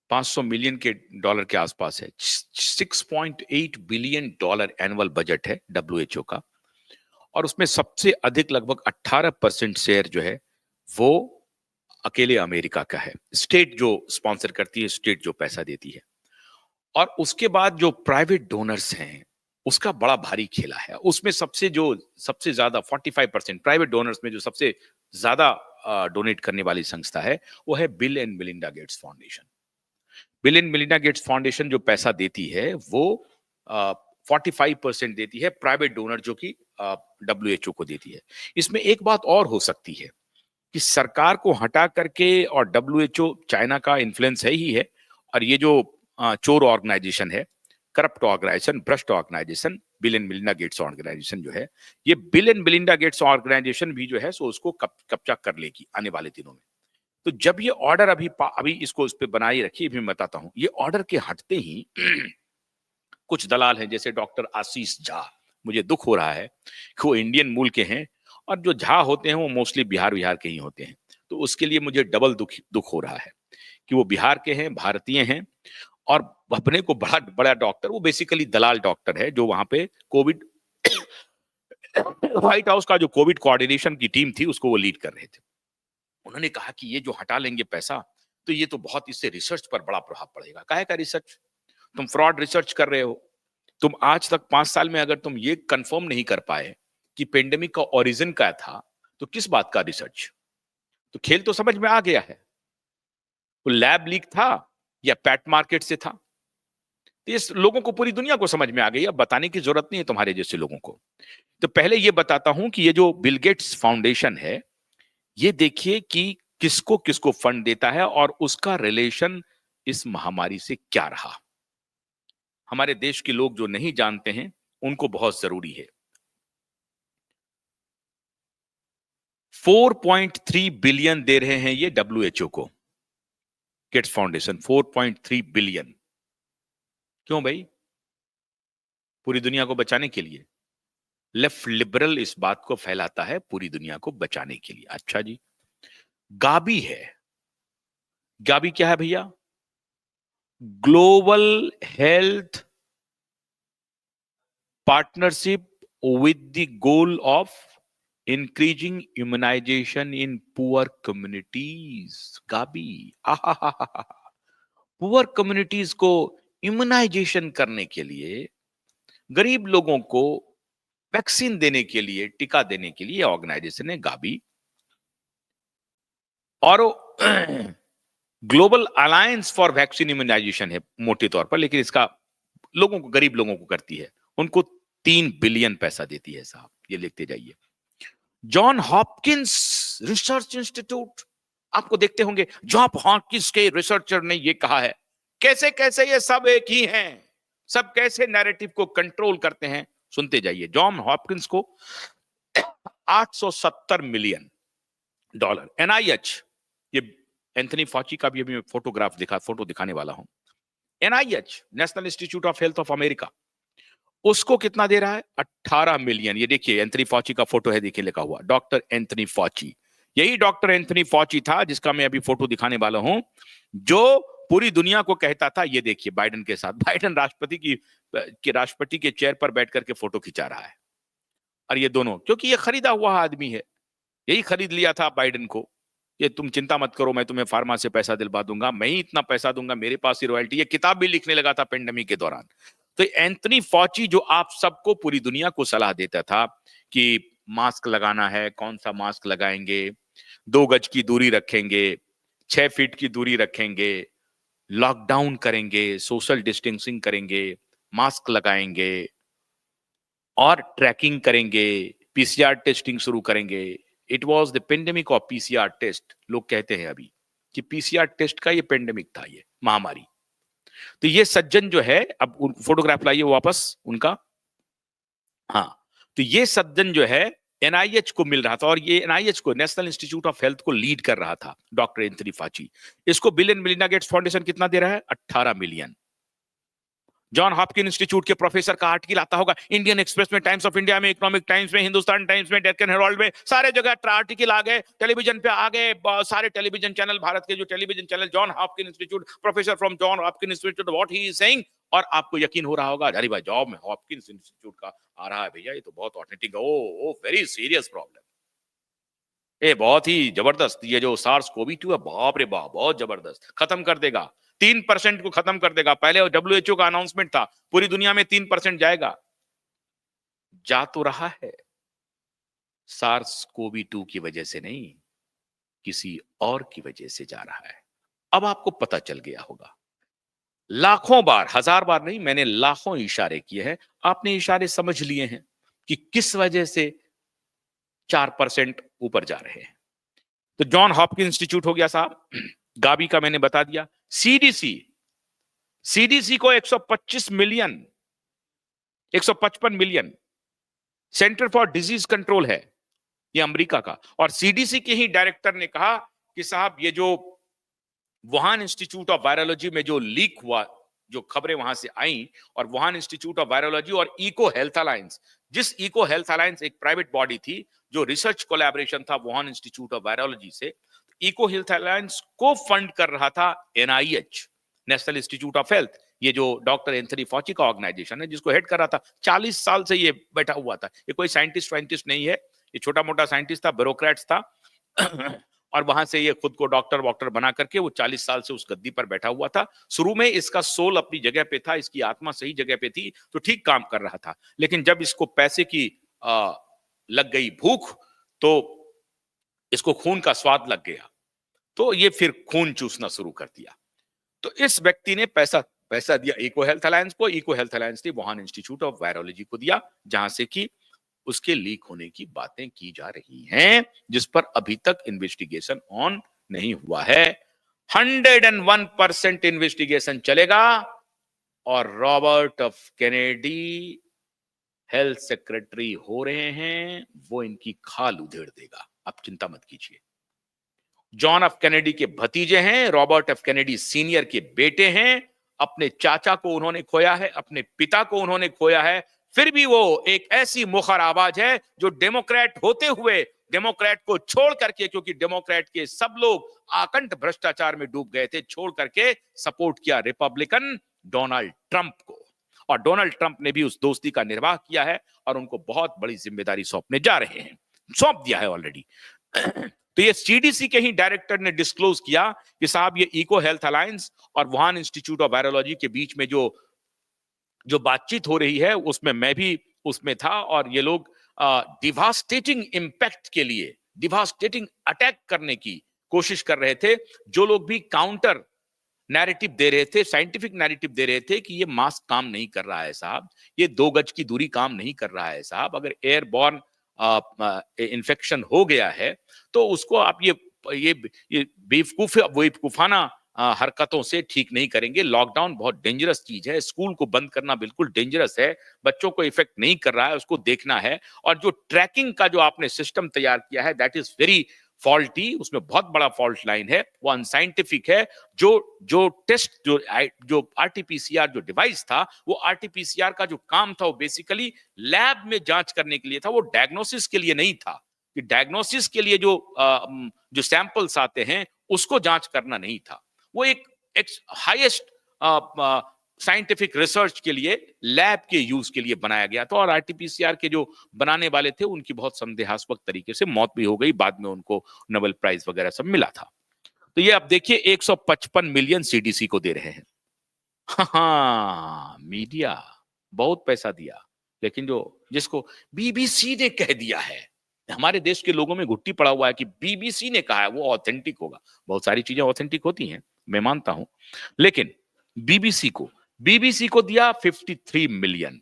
S1: 500 मिलियन के डॉलर के आसपास है। 6.8 बिलियन डॉलर एनुअल बजट है डब्ल्यूएचओ का, और उसमें सबसे अधिक लगभग 18% शेयर जो है वो अकेले अमेरिका का है। स्टेट जो स्पॉन्सर करती है, स्टेट जो पैसा देती है, और उसके बाद जो प्राइवेट डोनर्स हैं उसका बड़ा भारी खेला है। उसमें सबसे ज्यादा 45% प्राइवेट डोनर्स में जो सबसे ज्यादा डोनेट करने वाली संस्था है वो है bill and Melinda gets foundation. Bill and Melinda gets foundation जो पैसा देती है वो 45% देती है, प्राइवेट डोनर जो कि डब्ल्यूएचओ को देती है। इसमें एक बात और हो सकती है कि सरकार को हटा करके, और डब्ल्यूएचओ चाइना का इन्फ्लुएंस है ही है, और ये जो चोर ऑर्गेनाइजेशन है, करप्ट ऑर्गेनाइजेशन, भ्रष्ट organisation, Bill and Melinda Gates organisation जो है, ये Bill and Melinda Gates organisation भी जो है सो उसको कब्जा कर लेगी आने वाले दिनों में। तो जब ये ऑर्डर अभी इसको उस पर बनाए रखिए, भी मैं बताता हूं, ये ऑर्डर के हटते ही कुछ दलाल हैं जैसे डॉक्टर आशीष झा, मुझे दुख हो रहा है कि वो इंडियन मूल के हैं, और जो झा होते हैं वो मोस्टली बिहार के ही होते हैं, तो उसके लिए मुझे डबल दुख हो रहा है कि वो बिहार के हैं, भारतीय हैं, और अपने को बड़ा बड़ा डॉक्टर, वो बेसिकली दलाल डॉक्टर है जो वहां पे कोविड व्हाइट हाउस का जो कोविड कोऑर्डिनेशन की टीम थी उसको वो लीड कर रहे थे। उन्होंने कहा कि ये जो हटा लेंगे पैसा तो ये तो बहुत, इससे रिसर्च पर बड़ा प्रभाव पड़ेगा। काहे का रिसर्च? तुम फ्रॉड रिसर्च कर रहे हो। तुम आज तक 5 साल में अगर तुम ये कंफर्म नहीं कर पाए कि पेंडेमिक का ओरिजिन क्या था, तो किस बात का रिसर्च? तो खेल तो समझ में आ गया है, वो लैब लीक था या पैट मार्केट से था, तो इस लोगों को, पूरी दुनिया को समझ में आ गई। अब बताने की जरूरत नहीं है तुम्हारे जैसे लोगों को। तो पहले ये बताता हूं कि ये जो बिल गेट्स फाउंडेशन है, ये देखिए कि किसको किसको फंड देता है और उसका रिलेशन इस महामारी से क्या रहा। हमारे देश के लोग जो नहीं जानते हैं उनको बहुत जरूरी है। 4.3 बिलियन दे रहे हैं ये डब्ल्यूएचओ को, गेट्स फाउंडेशन 4.3 बिलियन। क्यों भाई? पूरी दुनिया को बचाने के लिए। लेफ्ट लिबरल इस बात को फैलाता है पूरी दुनिया को बचाने के लिए। अच्छा जी, गाबी है। गाबी क्या है भैया? Global health partnership with the goal of increasing immunisation in poor communities. गाबी, पुअर कम्युनिटीज को इम्यूनाइजेशन करने के लिए, गरीब लोगों को वैक्सीन देने के लिए, टीका देने के लिए ऑर्गेनाइजेशन है गाबी, और global alliance for vaccine immunisation है मोटे तौर पर, लेकिन इसका लोगों को, गरीब लोगों को करती है। उनको 3 बिलियन पैसा देती है साहब, ये लिखते जाइए। जॉन हॉपकिंस रिसर्च इंस्टीट्यूट, आपको देखते होंगे जॉन हॉपकिंस के रिसर्चर ने ये कहा है। कैसे कैसे ये सब एक ही हैं, सब कैसे नैरेटिव को कंट्रोल करते हैं, सुनते जाइए। जॉन हॉपकिंस को 870 मिलियन डॉलर, एनआईएच, ये एंथनी फॉची का भी अभी मैं फोटो दिखाने वाला हूं। NIH, national institute of health of America, उसको कितना दे रहा है? 18 मिलियन। ये देखिए एंथनी फॉची का फोटो है, देखिए लिखा हुआ डॉक्टर एंथनी फॉची। यही डॉक्टर एंथनी फॉची था जिसका मैं अभी फोटो दिखाने वाला हूं, जो पूरी दुनिया को कहता था, ये देखिए बाइडेन के साथ, बाइडेन राष्ट्रपति के चेयर पर बैठ करके फोटो खिंचा रहा है। और ये दोनों, क्योंकि ये खरीदा हुआ आदमी है, यही खरीद लिया था बाइडेन को। ये तुम चिंता मत करो, मैं तुम्हें फार्मा से पैसा दिलवा दूंगा, मैं ही इतना पैसा दूंगा, मेरे पास ही रॉयल्टी। ये किताब भी लिखने लगा था पेंडेमिक के दौरान। तो एंथनी फॉची जो आप सबको, पूरी दुनिया को सलाह देता था कि मास्क लगाना है, कौन सा मास्क लगाएंगे, 2 गज की दूरी रखेंगे, 6 फीट की दूरी रखेंगे, लॉकडाउन करेंगे, सोशल डिस्टेंसिंग करेंगे, मास्क लगाएंगे और ट्रैकिंग करेंगे, पीसीआर टेस्टिंग शुरू करेंगे। It was the pandemic of PCR test. लोग कहते हैं अभी कि पीसीआर टेस्ट का ये पेंडेमिक था, ये महामारी। तो ये सज्जन जो है, अब फोटोग्राफ लाइए वापस उनका, हाँ, तो ये सज्जन जो है एनआईएच को मिल रहा था, और ये एनआईएच को, नेशनल इंस्टीट्यूट ऑफ हेल्थ को लीड कर रहा था डॉक्टर एंथनी फॉची। इसको bill and Melinda gets foundation कितना दे रहा है? 18 मिलियन। जॉन हॉपकिन इंस्टीट्यूट के प्रोफेसर का आर्टिकल आता होगा इंडियन एक्सप्रेस में, टाइम्स ऑफ इंडिया में, इकोनॉमिक टाइम्स में, हिंदुस्तान टाइम्स में, डेक्कन हेराल्ड में, सारे जगह आर्टिकल आ गए, टेलीविजन पे आ गए, सारे टेलीविजन चैनल, भारत के जो television channel, John Hopkin institute, professor from John Hopkin institute, what he is saying. और आपको यकीन हो रहा होगा, अरे भाई जॉब में हॉपकिन इंस्टीट्यूट का आ रहा है भैया, ये तो बहुत ऑथेंटिक है, ओ वेरी सीरियस प्रॉब्लम, ये बहुत ही जबरदस्त, ये जो सार्स कोवी-2 है, बाप रे बाप, बहुत जबरदस्त, खत्म कर देगा, 3% को खत्म कर देगा। पहले डब्ल्यूएचओ का अनाउंसमेंट था पूरी दुनिया में 3% जाएगा, जा तो रहा है, सार्स कोवी-2 की वजह से नहीं, किसी और की वजह से जा रहा है। अब आपको पता चल गया होगा, लाखों बार, 1000 बार नहीं, मैंने लाखों इशारे किए हैं, आपने इशारे समझ लिए हैं कि किस वजह से 4% ऊपर जा रहे हैं। तो जॉन हॉपकिंस इंस्टीट्यूट हो गया साहब, गाबी का मैंने बता दिया, सीडीसी को 125 million, 155 million, centre for disease control है ये अमेरिका का, और सीडीसी के ही डायरेक्टर ने कहा कि साहब ये जो वुहान इंस्टीट्यूट ऑफ वायरोलॉजी में जो लीक हुआ, जो खबरें वहां से आई, और वुहान इंस्टीट्यूट ऑफ वायरोलॉजी और इको हेल्थ अलायंस, जिस इको हेल्थ अलायंस एक प्राइवेट बॉडी थी जो रिसर्च कोलैबोरेशन था वुहान इंस्टीट्यूट ऑफ वायरोलॉजी से, इको हेल्थ अलायंस को फंड कर रहा था NIH, national institute of health, ये जो डॉक्टर एंथनी फॉची का ऑर्गेनाइजेशन है जिसको हेड कर रहा था। 40 साल से ये बैठा हुआ था, ये कोई साइंटिस्ट नहीं है, ये छोटा मोटा साइंटिस्ट था, ब्यूरोक्रेट्स था और वहां से ये खुद को डॉक्टर बना करके वो 40 साल से उस गद्दी पर बैठा हुआ था। शुरू में इसका सोल अपनी जगह पे था, इसकी आत्मा सही जगह पे थी, तो ठीक काम कर रहा था, लेकिन जब इसको पैसे की लग गई भूख, तो इसको खून का स्वाद लग गया, तो ये फिर खून चूसना शुरू कर दिया। तो इस व्यक्ति ने पैसा दिया इको हेल्थ अलायंस को, इको हेल्थ अलायंस ने वुहान इंस्टीट्यूट ऑफ वायरोलॉजी को दिया, जहां से कि उसके लीक होने की बातें की जा रही हैं, जिस पर अभी तक इन्वेस्टिगेशन ऑन नहीं हुआ है। 101% इन्वेस्टिगेशन चलेगा, और Robert F Kennedy health secretary हो रहे हैं, वो इनकी खाल उधेड़ देगा, आप चिंता मत कीजिए। जॉन एफ कैनेडी के भतीजे हैं, रॉबर्ट एफ कैनेडी सीनियर के बेटे हैं, अपने चाचा को उन्होंने खोया है, अपने पिता को उन्होंने खोया है, फिर भी वो एक ऐसी मुखर आवाज है जो डेमोक्रेट होते हुए डेमोक्रेट को छोड़ करके, क्योंकि डेमोक्रेट के सब लोग आकंठ भ्रष्टाचार में डूब गए थे, छोड़ करके सपोर्ट किया रिपब्लिकन डोनाल्ड ट्रंप को, और डोनाल्ड ट्रंप ने भी उस दोस्ती का निर्वाह किया है और उनको बहुत बड़ी जिम्मेदारी सौंपने जा रहे हैं, सौंप दिया है ऑलरेडी। तो ये सीडीसी के ही डायरेक्टर ने डिस्क्लोज किया कि साहब ये इको हेल्थ अलायंस और वुहान इंस्टीट्यूट ऑफ वायरोलॉजी के बीच में जो बातचीत हो रही है उसमें मैं भी उसमें था, और ये लोग डिवास्टेटिंग इंपैक्ट के लिए, डिवास्टेटिंग अटैक करने की कोशिश कर रहे थे। जो लोग भी काउंटर नैरेटिव दे रहे थे, साइंटिफिक नैरेटिव दे रहे थे कि ये मास्क काम नहीं कर रहा है साहब, ये 2 गज की दूरी काम नहीं कर रहा है साहब, अगर एयरबॉर्न इन्फेक्शन हो गया है तो उसको आप ये बेवकूफाना हरकतों से ठीक नहीं करेंगे। लॉकडाउन बहुत डेंजरस चीज है, स्कूल को बंद करना बिल्कुल डेंजरस है, बच्चों को इफेक्ट नहीं कर रहा है, उसको देखना है। और जो ट्रैकिंग का जो आपने सिस्टम तैयार किया है दैट इज वेरी फॉल्टी, उसमें बहुत बड़ा फॉल्ट लाइन है, वो अनसाइंटिफिक है। जो टेस्ट जो आरटीपीसीआर जो डिवाइस था, वो आरटीपीसीआर का जो काम था वो बेसिकली लैब में जांच करने के लिए था, वो डायग्नोसिस के लिए नहीं था। कि डायग्नोसिस के लिए जो सैंपल्स आते हैं उसको जांच करना नहीं था, वो एक हाईएस्ट साइंटिफिक रिसर्च के लिए लैब के यूज के लिए बनाया गया था। और आरटीपीसीआर के जो बनाने वाले थे उनकी बहुत संदेहास्पद तरीके से मौत भी हो गई, बाद में उनको नोबेल प्राइज वगैरह सब मिला था। तो ये अब देखिए 155 मिलियन सीडीसी को दे रहे हैं। हाँ, मीडिया बहुत पैसा दिया, लेकिन जिसको बीबीसी ने कह दिया है, हमारे देश के लोगों में घुट्टी पड़ा हुआ है कि बीबीसी ने कहा है वो ऑथेंटिक होगा। बहुत सारी चीजें ऑथेंटिक होती हैं, मैं मानता हूं, लेकिन बीबीसी को दिया 53 मिलियन।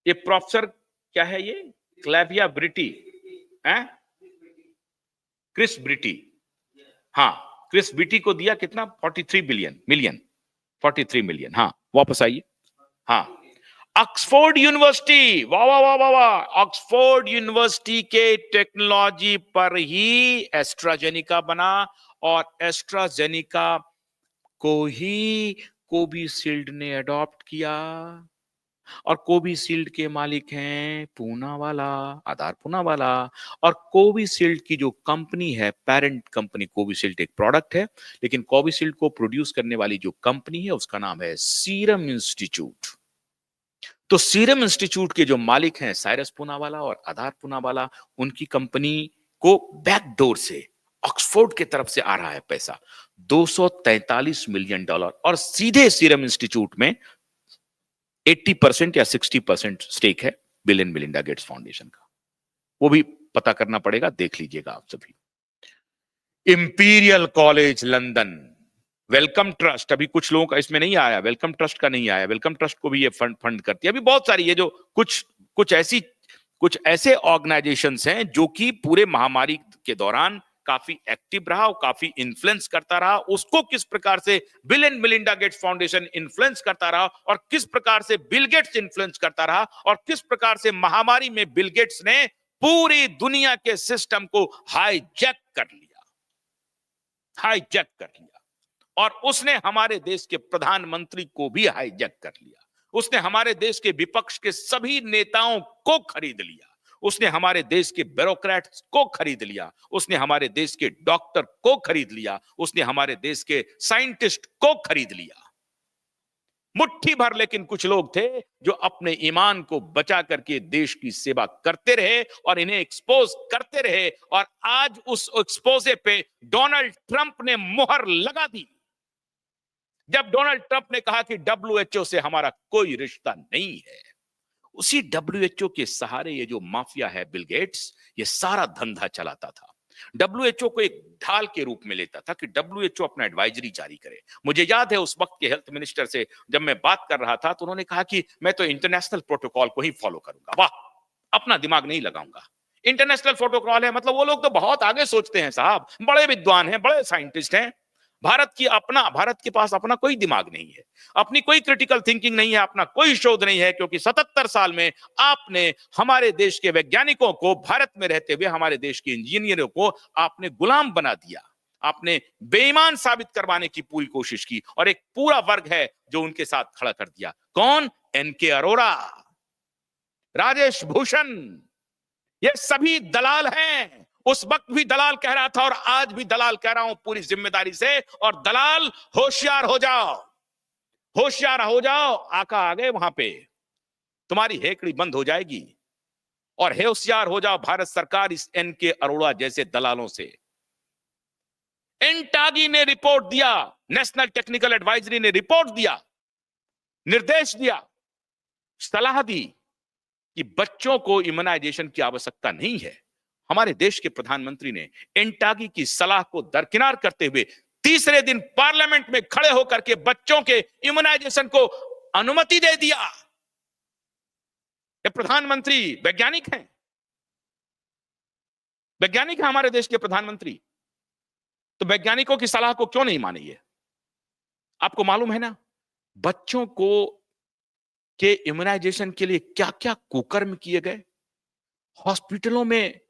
S1: ये प्रोफेसर क्या है, ये क्लेविया ब्रिटी है, क्रिस ब्रिटी, हाँ क्रिस ब्रिटी को दिया कितना, 43 मिलियन। हाँ वापस आइए, हाँ ऑक्सफोर्ड यूनिवर्सिटी, वाह वाह वाह वाह वाह, ऑक्सफोर्ड यूनिवर्सिटी के टेक्नोलॉजी पर ही एस्ट्राजेनिका बना, और एस्ट्राजेनिका को ही कोविशील्ड ने अडॉप्ट किया। और कोविशील्ड के मालिक हैं पूनावाला, आधार पूनावाला। और कोविशील्ड की जो कंपनी है, पेरेंट कंपनी, कोविशील्ड एक प्रोडक्ट है, लेकिन कोविशील्ड को प्रोड्यूस करने वाली जो कंपनी है उसका नाम है सीरम इंस्टीट्यूट। तो सीरम इंस्टीट्यूट के जो मालिक हैं साइरस पूनावाला और आधार पूनावाला, उनकी कंपनी को बैकडोर से ऑक्सफोर्ड के तरफ से आ रहा है पैसा, $243 मिलियन, और सीधे सीरम इंस्टीट्यूट में 80% या 60% स्टेक है bill and Melinda gets foundation का। वो भी पता करना पड़ेगा, देख लीजिएगा आप सभी। Imperial college London, Wellcome Trust, अभी कुछ लोगों का इसमें नहीं आया, वेलकम ट्रस्ट का नहीं आया, वेलकम ट्रस्ट को भी ये फंड करती है। अभी बहुत सारी है जो कुछ ऐसे ऑर्गेनाइजेशंस हैं जो कि पूरे महामारी के दौरान काफी एक्टिव रहा और काफी इन्फ्लुएंस करता रहा। उसको किस प्रकार से bill and Melinda gets foundation influence करता रहा, और किस प्रकार से बिल गेट्स इन्फ्लुएंस करता रहा, और किस प्रकार से महामारी में बिल गेट्स ने पूरी दुनिया के सिस्टम को हाईजैक कर लिया, और उसने हमारे देश के प्रधानमंत्री को भी हाईजैक कर लिया, उसने हमारे देश के विपक्ष के सभी नेताओं को खरीद लिया, उसने हमारे देश के ब्यूरोक्रेट्स को खरीद लिया, उसने हमारे देश के डॉक्टर को खरीद लिया, उसने हमारे देश के साइंटिस्ट को खरीद लिया। मुट्ठी भर लेकिन कुछ लोग थे जो अपने ईमान को बचा करके देश की सेवा करते रहे और इन्हें एक्सपोज करते रहे, और आज उस एक्सपोजे पे डोनाल्ड ट्रंप ने मुहर लगा दी। जब डोनाल्ड ट्रंप ने कहा कि WHO से हमारा कोई रिश्ता नहीं है, उसी WHO के सहारे ये जो माफिया है बिल गेट्स, ये सारा धंधा चलाता था। WHO को एक ढाल के रूप में लेता था कि WHO अपना एडवाइजरी जारी करे। मुझे याद है उस वक्त के हेल्थ मिनिस्टर से जब मैं बात कर रहा था तो उन्होंने कहा कि मैं तो इंटरनेशनल प्रोटोकॉल को ही फॉलो करूंगा, वाह, अपना दिमाग नहीं लगाऊंगा। इंटरनेशनल प्रोटोकॉल है मतलब वो लोग तो बहुत आगे सोचते हैं साहब, बड़े विद्वान हैं, बड़े साइंटिस्ट हैं। भारत के पास अपना कोई दिमाग नहीं है, अपनी कोई क्रिटिकल थिंकिंग नहीं है, अपना कोई शोध नहीं है, क्योंकि 77 साल में आपने हमारे देश के वैज्ञानिकों को, भारत में रहते हुए हमारे देश के इंजीनियरों को आपने गुलाम बना दिया, आपने बेईमान साबित करवाने की पूरी कोशिश की, और एक पूरा वर्ग है जो उनके साथ खड़ा कर दिया। कौन? NK अरोड़ा, राजेश भूषण, ये सभी दलाल हैं। उस वक्त भी दलाल कह रहा था और आज भी दलाल कह रहा हूं पूरी जिम्मेदारी से। और दलाल होशियार हो जाओ, होशियार हो जाओ, आका आ गए वहां पे, तुम्हारी हेकड़ी बंद हो जाएगी। और होशियार हो जाओ भारत सरकार इस एन.के. अरोड़ा जैसे दलालों से। एनटागी ने रिपोर्ट दिया, नेशनल टेक्निकल एडवाइजरी ने रिपोर्ट दिया, निर्देश दिया, सलाह दी कि बच्चों को इम्यूनाइजेशन की आवश्यकता नहीं है। हमारे देश के प्रधानमंत्री ने एनटागी की सलाह को दरकिनार करते हुए तीसरे दिन पार्लियामेंट में खड़े होकर के बच्चों के इम्यूनाइजेशन को अनुमति दे दिया। ये प्रधानमंत्री वैज्ञानिक हैं, वैज्ञानिक है हमारे देश के प्रधानमंत्री। तो वैज्ञानिकों की सलाह को क्यों नहीं मानी है? आपको मालूम है ना, बच्चों को के इम्यूनाइजेशन के लिए क्या क्या कुकर्म किए गए। हॉस्पिटलों में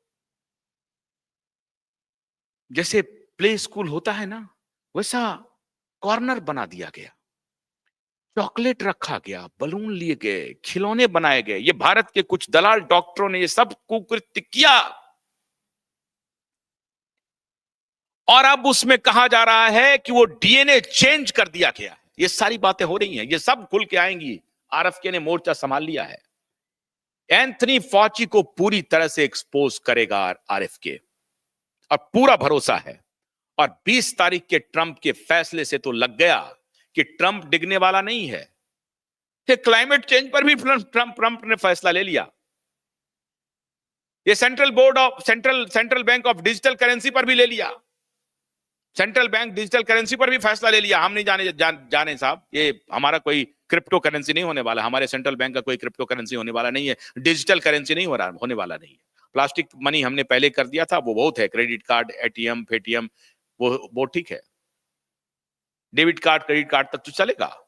S1: जैसे प्ले स्कूल होता है ना, वैसा कॉर्नर बना दिया गया, चॉकलेट रखा गया, बलून लिए गए, खिलौने बनाए गए। ये भारत के कुछ दलाल डॉक्टरों ने ये सब कुकृत्य किया, और अब उसमें कहा जा रहा है कि वो डीएनए चेंज कर दिया गया है। ये सारी बातें हो रही हैं, ये सब खुल के आएंगी। आरएफके ने मोर्चा संभाल लिया है। एंथनी फॉची को पूरी तरह से एक्सपोज करेगा आरएफके, और पूरा भरोसा है। और 20 तारीख के ट्रंप के फैसले से तो लग गया कि ट्रंप डिगने वाला नहीं है। ये क्लाइमेट चेंज पर भी ट्रंप ने फैसला ले लिया। ये central bank of digital currency पर भी ले लिया। सेंट्रल बैंक डिजिटल करेंसी पर भी फैसला ले लिया। हम नहीं जाने साहब, ये हमारा कोई क्रिप्टो करेंसी नहीं होने वाला। हमारे सेंट्रल बैंक का कोई क्रिप्टो करेंसी होने वाला नहीं है, डिजिटल करेंसी नहीं होने वाला नहीं है। प्लास्टिक मनी हमने पहले कर दिया था, वो बहुत है। क्रेडिट कार्ड, एटीएम, पेटीएम, वो ठीक है। डेबिट कार्ड, क्रेडिट कार्ड तक तो चलेगा।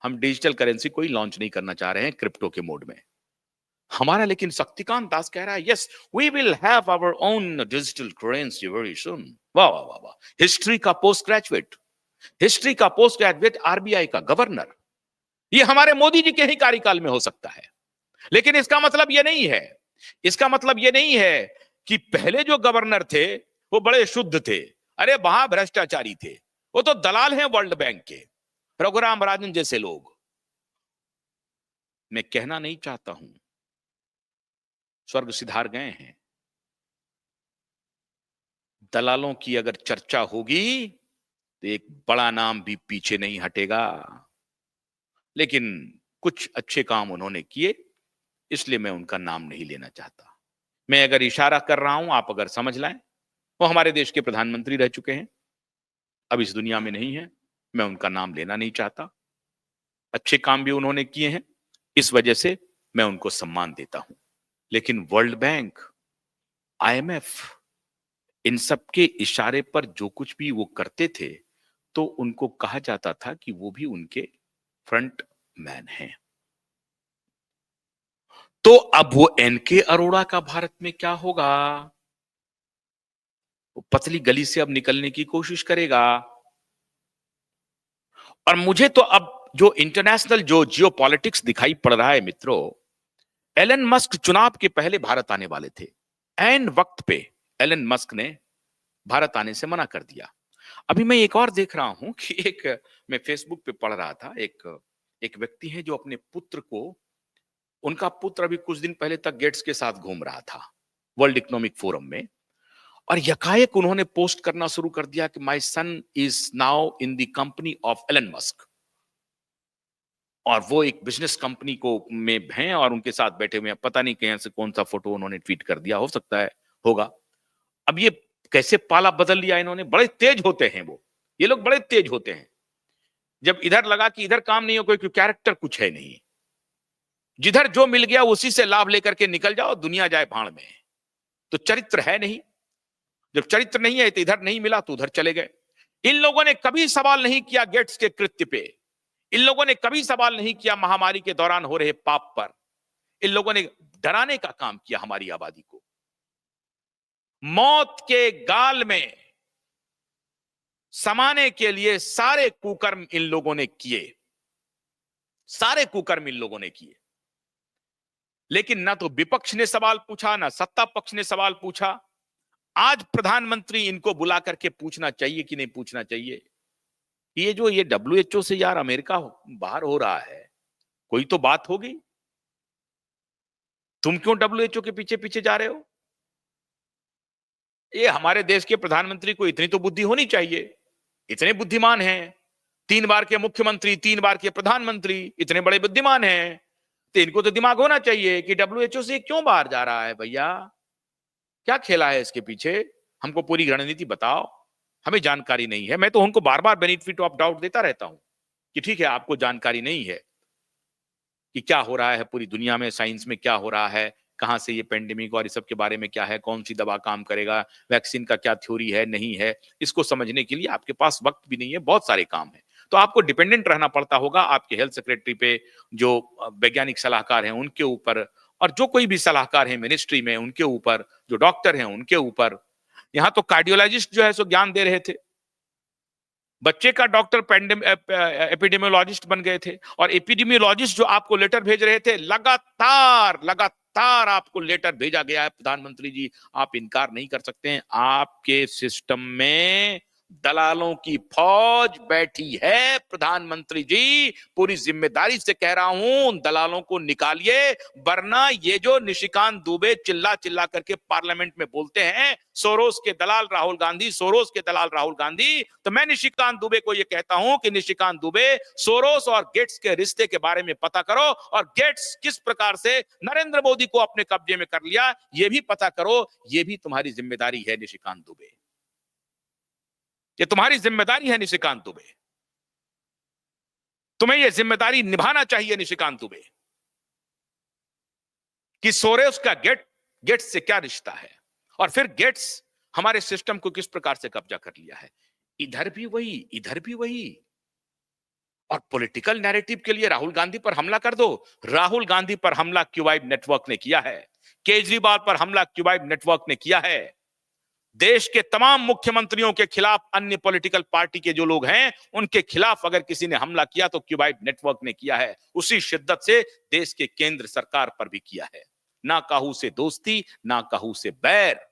S1: हम डिजिटल करेंसी कोई लॉन्च नहीं करना चाह रहे हैं क्रिप्टो के मोड में हमारा। लेकिन शक्तिकांत दास कह रहा है, yes we will have our own digital currency very soon. वाह वाह वाह वाह। हिस्ट्री का पोस्ट ग्रेजुएट आरबीआई का गवर्नर, ये हमारे मोदी जी के ही कार्यकाल में हो सकता है। लेकिन इसका मतलब ये नहीं है कि पहले जो गवर्नर थे वो बड़े शुद्ध थे। अरे वहां भ्रष्टाचारी थे, वो तो दलाल हैं वर्ल्ड बैंक के, रघुराम राजन जैसे लोग। मैं कहना नहीं चाहता हूं, स्वर्ग सिधार गए हैं। दलालों की अगर चर्चा होगी तो एक बड़ा नाम भी पीछे नहीं हटेगा। लेकिन कुछ अच्छे काम उन्होंने किए, इसलिए मैं उनका नाम नहीं लेना चाहता। मैं अगर इशारा कर रहा हूं, आप अगर समझ लाएं, वो हमारे देश के प्रधानमंत्री रह चुके हैं, अब इस दुनिया में नहीं है। मैं उनका नाम लेना नहीं चाहता। अच्छे काम भी उन्होंने किए हैं, इस वजह से मैं उनको सम्मान देता हूं। लेकिन वर्ल्ड बैंक, आईएमएफ, इन सब के इशारे पर जो कुछ भी वो करते थे तो उनको कहा जाता था कि वो भी उनके फ्रंट मैन हैं। तो अब वो एन.के. अरोड़ा का भारत में क्या होगा? वो पतली गली से अब निकलने की कोशिश करेगा। और मुझे तो अब जो इंटरनेशनल जो जियोपॉलिटिक्स दिखाई पड़ रहा है मित्रों, एलन मस्क चुनाव के पहले भारत आने वाले थे। एन वक्त पे एलन मस्क ने भारत आने से मना कर दिया। अभी मैं एक और देख रहा हूं कि मैं फेसबुक पे पढ़ रहा था, एक व्यक्ति है जो अपने पुत्र को, उनका पुत्र अभी कुछ दिन पहले तक गेट्स के साथ घूम रहा था वर्ल्ड इकोनॉमिक फोरम में, और यकायक उन्होंने पोस्ट करना शुरू कर दिया कि my son is now in the company of Elon Musk. और वो एक बिजनेस कंपनी को में हैं और उनके साथ बैठे हुए हैं। पता नहीं कहां से कौन सा फोटो उन्होंने ट्वीट कर दिया, हो सकता है होगा। अब ये कैसे पाला बदल लिया इन्होंने। बड़े तेज होते हैं ये लोग बड़े तेज होते हैं। जब इधर लगा कि इधर काम नहीं हो, कोई कैरेक्टर कुछ है नहीं, जिधर जो मिल गया उसी से लाभ लेकर के निकल जाओ, दुनिया जाए भाड़ में। तो चरित्र है नहीं। जब चरित्र नहीं है तो इधर नहीं मिला तो उधर चले गए। इन लोगों ने कभी सवाल नहीं किया गेट्स के कृत्य पे। इन लोगों ने कभी सवाल नहीं किया महामारी के दौरान हो रहे पाप पर। इन लोगों ने डराने का काम किया हमारी आबादी को। मौत के गाल में समाने के लिए सारे कुकर्म इन लोगों ने किए, सारे कुकर्म इन लोगों ने किए। लेकिन ना तो विपक्ष ने सवाल पूछा, ना सत्ता पक्ष ने सवाल पूछा। आज प्रधानमंत्री इनको बुला करके पूछना चाहिए कि नहीं पूछना चाहिए, ये जो ये WHO से यार अमेरिका बाहर हो रहा है, कोई तो बात होगी। तुम क्यों डब्ल्यूएचओ के पीछे पीछे जा रहे हो? ये हमारे देश के प्रधानमंत्री को इतनी तो बुद्धि होनी चाहिए, इतने बुद्धिमान हैं, 3 बार के मुख्यमंत्री, 3 बार के प्रधानमंत्री, इतने बड़े बुद्धिमान हैं, तो इनको तो दिमाग होना चाहिए कि डब्ल्यूएचओ से क्यों बाहर जा रहा है भैया? क्या खेला है इसके पीछे? हमको पूरी रणनीति बताओ, हमें जानकारी नहीं है। मैं तो उनको बार बार बेनिफिट ऑफ डाउट देता रहता हूं कि ठीक है, आपको जानकारी नहीं है कि क्या हो रहा है पूरी दुनिया में, साइंस में क्या हो रहा है, कहां से ये पेंडेमिक और इस सब के बारे में क्या है, कौन सी दवा काम करेगा, वैक्सीन का क्या थ्योरी है, नहीं है, इसको समझने के लिए आपके पास वक्त भी नहीं है, बहुत सारे काम है। तो आपको डिपेंडेंट रहना पड़ता होगा आपके हेल्थ सेक्रेटरी पे, जो वैज्ञानिक सलाहकार हैं उनके ऊपर, और जो कोई भी सलाहकार है मिनिस्ट्री में उनके ऊपर, जो डॉक्टर हैं उनके ऊपर। यहां तो कार्डियोलॉजिस्ट जो है सो ज्ञान दे रहे थे, बच्चे का डॉक्टर एपिडेमियोलॉजिस्ट बन गए थे, और एपिडेमियोलॉजिस्ट जो आपको लेटर भेज रहे थे, लगातार लगातार आपको लेटर भेजा गया है प्रधानमंत्री जी, आप इनकार नहीं कर सकते हैं, आपके सिस्टम में दलालों की फौज बैठी है। प्रधानमंत्री जी, पूरी जिम्मेदारी से कह रहा हूं, उन दलालों को निकालिए, वरना ये जो निशिकांत दुबे चिल्ला चिल्ला करके पार्लियामेंट में बोलते हैं, सोरोस के दलाल राहुल गांधी, सोरोस के दलाल राहुल गांधी, तो मैं निशिकांत दुबे को यह कहता हूं कि निशिकांत दुबे, सोरोस और गेट्स के रिश्ते के बारे में पता करो, और गेट्स किस प्रकार से नरेंद्र मोदी को अपने कब्जे में कर लिया, यह भी पता करो। यह भी तुम्हारी जिम्मेदारी है निशिकांत दुबे, ये तुम्हारी जिम्मेदारी है निशिकांत दुबे, तुम्हें यह जिम्मेदारी निभाना चाहिए निशिकांत दुबे, कि सोरेस का गेट्स से क्या रिश्ता है, और फिर गेट्स हमारे सिस्टम को किस प्रकार से कब्जा कर लिया है। इधर भी वही, इधर भी वही, और पॉलिटिकल नैरेटिव के लिए राहुल गांधी पर हमला कर दो। राहुल गांधी पर हमला क्यूबाइड नेटवर्क ने किया है, केजरीवाल पर हमला क्यूबाइड नेटवर्क ने किया है, देश के तमाम मुख्यमंत्रियों के खिलाफ, अन्य पॉलिटिकल पार्टी के जो लोग हैं उनके खिलाफ अगर किसी ने हमला किया तो क्यूबाइड नेटवर्क ने किया है। उसी शिद्दत से देश के केंद्र सरकार पर भी किया है। ना काहू से दोस्ती, ना काहू से बैर,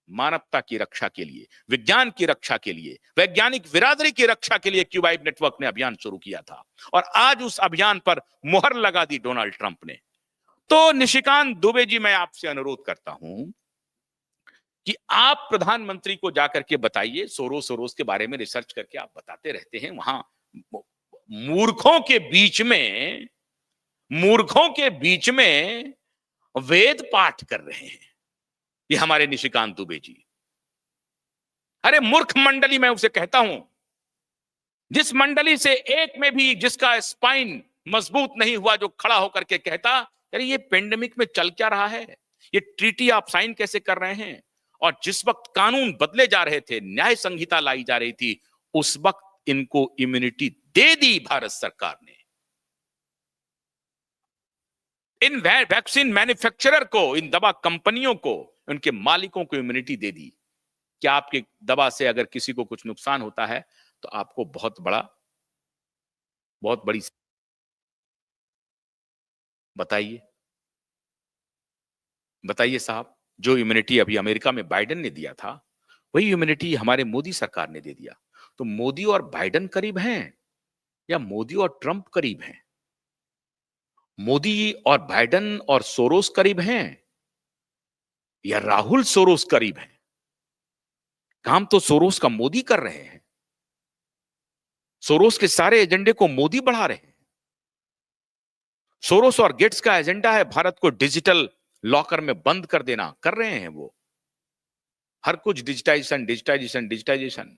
S1: मानवता की रक्षा के लिए, विज्ञान की रक्षा के लिए, वैज्ञानिक बिरादरी की रक्षा के लिए क्यूबाइड नेटवर्क ने अभियान शुरू किया था, और आज उस अभियान पर मुहर लगा दी डोनाल्ड ट्रंप ने। तो निशिकांत दुबे जी, मैं आपसे अनुरोध करता हूं कि आप प्रधानमंत्री को जाकर के बताइए, सोरोस के बारे में रिसर्च करके आप बताते रहते हैं, वहां मूर्खों के बीच में वेद पाठ कर रहे हैं ये हमारे निशिकांत दुबे जी। अरे मूर्ख मंडली, मैं उसे कहता हूं, जिस मंडली से एक में भी जिसका स्पाइन मजबूत नहीं हुआ, जो खड़ा होकर के कहता, अरे ये पेंडेमिक में चल क्या रहा है, ये ट्रीटी आप साइन कैसे कर रहे हैं, और जिस वक्त कानून बदले जा रहे थे, न्याय संहिता लाई जा रही थी, उस वक्त इनको इम्यूनिटी दे दी भारत सरकार ने। इन वैक्सीन मैन्युफैक्चरर को, इन दवा कंपनियों को, उनके मालिकों को इम्यूनिटी दे दी कि आपकी दवा से अगर किसी को कुछ नुकसान होता है तो आपको बहुत बड़ी, बताइए साहब, जो इम्यूनिटी अभी अमेरिका में बाइडेन ने दिया था, वही इम्यूनिटी हमारे मोदी सरकार ने दे दिया। तो मोदी और बाइडेन करीब हैं या मोदी और ट्रंप करीब हैं? मोदी और बाइडेन और सोरोस करीब हैं या राहुल सोरोस करीब हैं? काम तो सोरोस का मोदी कर रहे हैं, सोरोस के सारे एजेंडे को मोदी बढ़ा रहे हैं। सोरोस और गेट्स का एजेंडा है भारत को डिजिटल लॉकर में बंद कर देना, कर रहे हैं वो, हर कुछ डिजिटाइजेशन,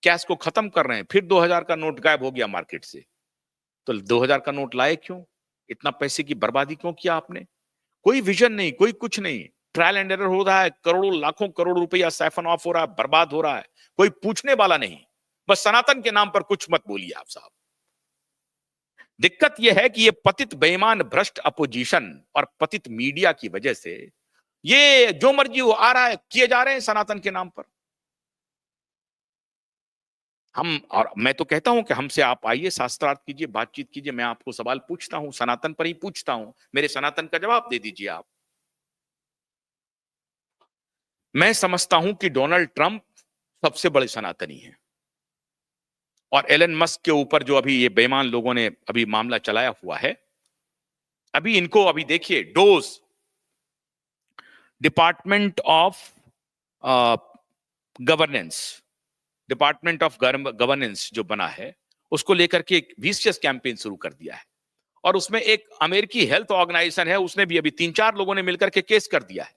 S1: कैश को खत्म कर रहे हैं। फिर 2000 का नोट गायब हो गया मार्केट से, तो 2000 का नोट लाए क्यों? इतना पैसे की बर्बादी क्यों किया आपने? कोई विजन नहीं, कोई कुछ नहीं, ट्रायल एंड एरर हो रहा है, करोड़ों लाखों करोड़ रुपया सैफन ऑफ हो रहा है, बर्बाद हो रहा है, कोई पूछने वाला नहीं। बस सनातन के नाम पर कुछ मत बोलिए आप साहब। दिक्कत यह है कि ये पतित बेईमान भ्रष्ट अपोजिशन और पतित मीडिया की वजह से ये जो मर्जी वो आ रहा है, किए जा रहे हैं सनातन के नाम पर। और मैं तो कहता हूं कि हमसे आप आइए, शास्त्रार्थ कीजिए, बातचीत कीजिए, मैं आपको सवाल पूछता हूं, सनातन पर ही पूछता हूं, मेरे सनातन का जवाब दे दीजिए आप। मैं समझता हूं कि डोनाल्ड ट्रंप सबसे बड़े सनातनी हैं, और एलन मस्क के ऊपर जो अभी ये बेईमान लोगों ने अभी मामला चलाया हुआ है, अभी इनको अभी देखिए dose, department of governance, department of governance जो बना है, उसको लेकर के एक विशियस कैंपेन शुरू कर दिया है। और उसमें एक अमेरिकी हेल्थ ऑर्गेनाइजेशन है, उसने भी अभी 3-4 लोगों ने मिलकर के केस कर दिया है।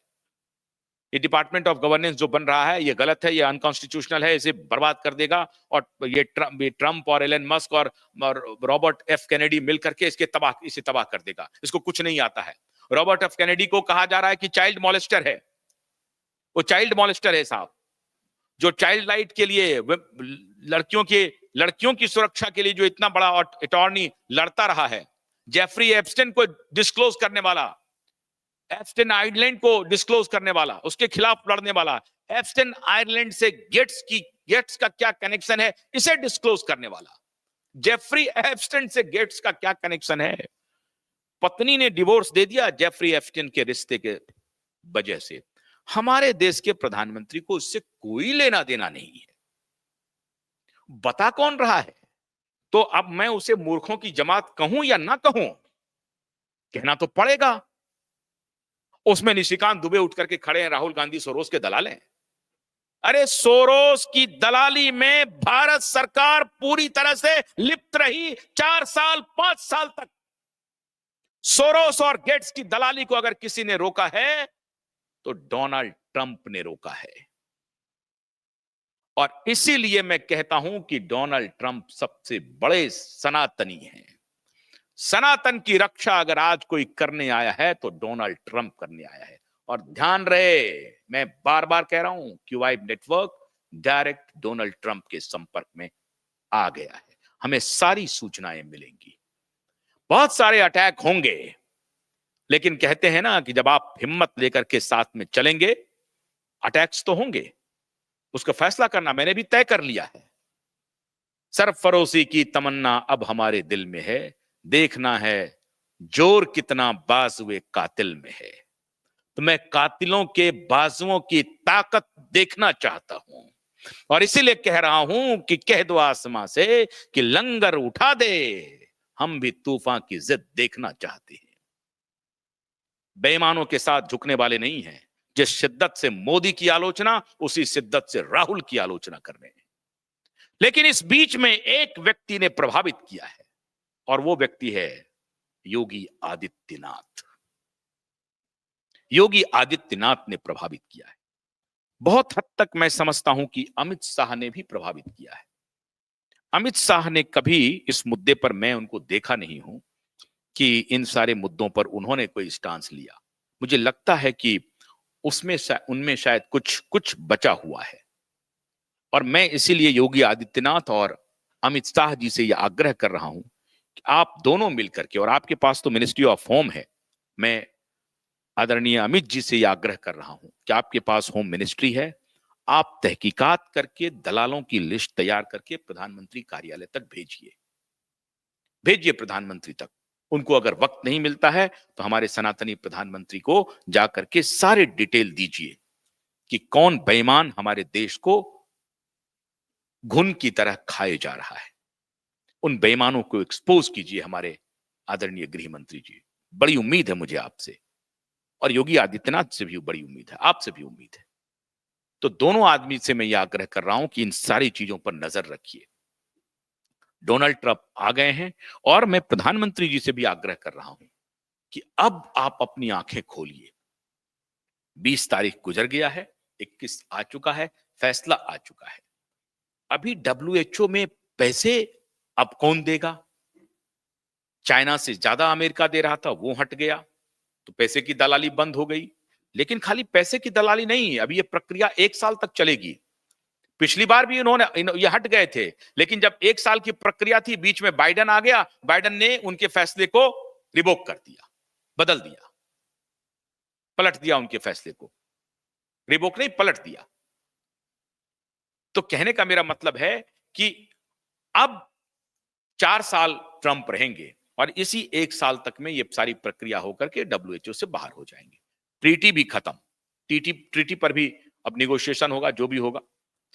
S1: ये डिपार्टमेंट ऑफ गवर्नेंस जो बन रहा है, ये गलत है, ये अनकॉन्स्टिट्यूशनल है, इसे बर्बाद कर देगा। और ये ट्रंप और एलन मस्क और रॉबर्ट एफ कैनेडी मिलकर के इसे तबाह कर देगा। इसको कुछ नहीं आता है। रॉबर्ट एफ कैनेडी को कहा जा रहा है कि चाइल्ड मॉलेस्टर है, वो चाइल्ड मॉलेस्टर है साहब, जो चाइल्ड राइट के लिए, लड़कियों की सुरक्षा के लिए जो इतना बड़ा अटॉर्नी लड़ता रहा है, जेफरी एप्स्टेन को डिस्क्लोज करने वाला, एप्स्टेन आइलैंड को डिस्क्लोज करने वाला, उसके खिलाफ लड़ने वाला, एप्स्टेन आइलैंड से गेट्स का क्या कनेक्शन है, इसे डिस्क्लोज करने वाला, जेफरी एप्स्टेन से गेट्स का क्या कनेक्शन है। पत्नी ने डिवोर्स दे दिया जेफरी एप्स्टेन के रिश्ते के वजह से। हमारे देश के प्रधानमंत्री को इससे कोई लेना देना नहीं है। बता कौन रहा है? तो अब मैं उसे मूर्खों की जमात कहूं या ना कहूं, कहना तो पड़ेगा। उसमें निशिकांत दुबे उठ करके खड़े हैं, राहुल गांधी सोरोस के दलाल हैं। अरे सोरोस की दलाली में भारत सरकार पूरी तरह से लिप्त रही 4 साल 5 साल तक। सोरोस और गेट्स की दलाली को अगर किसी ने रोका है तो डोनाल्ड ट्रंप ने रोका है। और इसीलिए मैं कहता हूं कि डोनाल्ड ट्रंप सबसे बड़े सनातनी हैं। सनातन की रक्षा अगर आज कोई करने आया है तो डोनाल्ड ट्रंप करने आया है। और ध्यान रहे, मैं बार बार कह रहा हूं, QI network direct Donald Trump के संपर्क में आ गया है। हमें सारी सूचनाएं मिलेंगी, बहुत सारे अटैक होंगे, लेकिन कहते हैं ना कि जब आप हिम्मत लेकर के साथ में चलेंगे, अटैक्स तो होंगे, उसका फैसला करना मैंने भी तय कर लिया है। सरफरोशी की तमन्ना अब हमारे दिल में है, देखना है जोर कितना बाजुए कातिल में है। तो मैं कातिलों के बाजुओं की ताकत देखना चाहता हूं, और इसीलिए कह रहा हूं कि कह दो आसमां से कि लंगर उठा दे, हम भी तूफान की जिद देखना चाहते हैं। बेईमानों के साथ झुकने वाले नहीं हैं। जिस शिद्दत से मोदी की आलोचना, उसी शिद्दत से राहुल की आलोचना कर रहे हैं। लेकिन इस बीच में एक व्यक्ति ने प्रभावित किया है, और वो व्यक्ति है योगी आदित्यनाथ। योगी आदित्यनाथ ने प्रभावित किया है। बहुत हद तक मैं समझता हूं कि अमित शाह ने भी प्रभावित किया है। अमित शाह ने कभी इस मुद्दे पर, मैं उनको देखा नहीं हूं कि इन सारे मुद्दों पर उन्होंने कोई स्टांस लिया। मुझे लगता है कि उनमें शायद कुछ बचा हुआ है। और मैं इसीलिए योगी आदित्यनाथ और अमित शाह जी से यह आग्रह कर रहा हूं कि आप दोनों मिलकर के, और आपके पास तो मिनिस्ट्री ऑफ होम है, मैं आदरणीय अमित जी से यह आग्रह कर रहा हूं कि आपके पास होम मिनिस्ट्री है, आप तहकीकात करके दलालों की लिस्ट तैयार करके प्रधानमंत्री कार्यालय तक भेजिए प्रधानमंत्री तक। उनको अगर वक्त नहीं मिलता है तो हमारे सनातनी प्रधानमंत्री को जाकर के सारे डिटेल दीजिए कि कौन बेईमान हमारे देश को घुन की तरह खाए जा रहा है। उन बेईमानों को एक्सपोज कीजिए हमारे आदरणीय गृह मंत्री जी। बड़ी उम्मीद है मुझे आपसे, और योगी आदित्यनाथ से भी बड़ी उम्मीद है, आपसे भी उम्मीद है। तो दोनों आदमी से मैं यह आग्रह कर रहा हूं कि इन सारी चीजों पर नजर रखिए। डोनाल्ड ट्रंप आ गए हैं, और मैं प्रधानमंत्री जी से भी आग्रह कर रहा हूं कि अब आप अपनी आंखें खोलिए। 20 तारीख गुजर गया है, 21 आ चुका है, फैसला आ चुका है। अभी WHO में पैसे अब कौन देगा? चाइना से ज्यादा अमेरिका दे रहा था, वो हट गया, तो पैसे की दलाली बंद हो गई। लेकिन खाली पैसे की दलाली नहीं, अभी ये प्रक्रिया 1 साल तक चलेगी। पिछली बार भी ये हट गए थे, लेकिन जब 1 साल की प्रक्रिया थी, बीच में बाइडेन आ गया, बाइडेन ने उनके फैसले को रिवोक कर दिया, बदल दिया, पलट दिया उनके फैसले को। रिवोक नहीं, पलट दिया। तो कहने का मेरा मतलब है कि अब 4 साल ट्रंप रहेंगे, और इसी 1 साल तक में ये सारी प्रक्रिया होकर के WHO से बाहर हो जाएंगे। ट्रीटी भी खत्म, ट्रीटी पर भी अब निगोशिएशन होगा, जो भी होगा,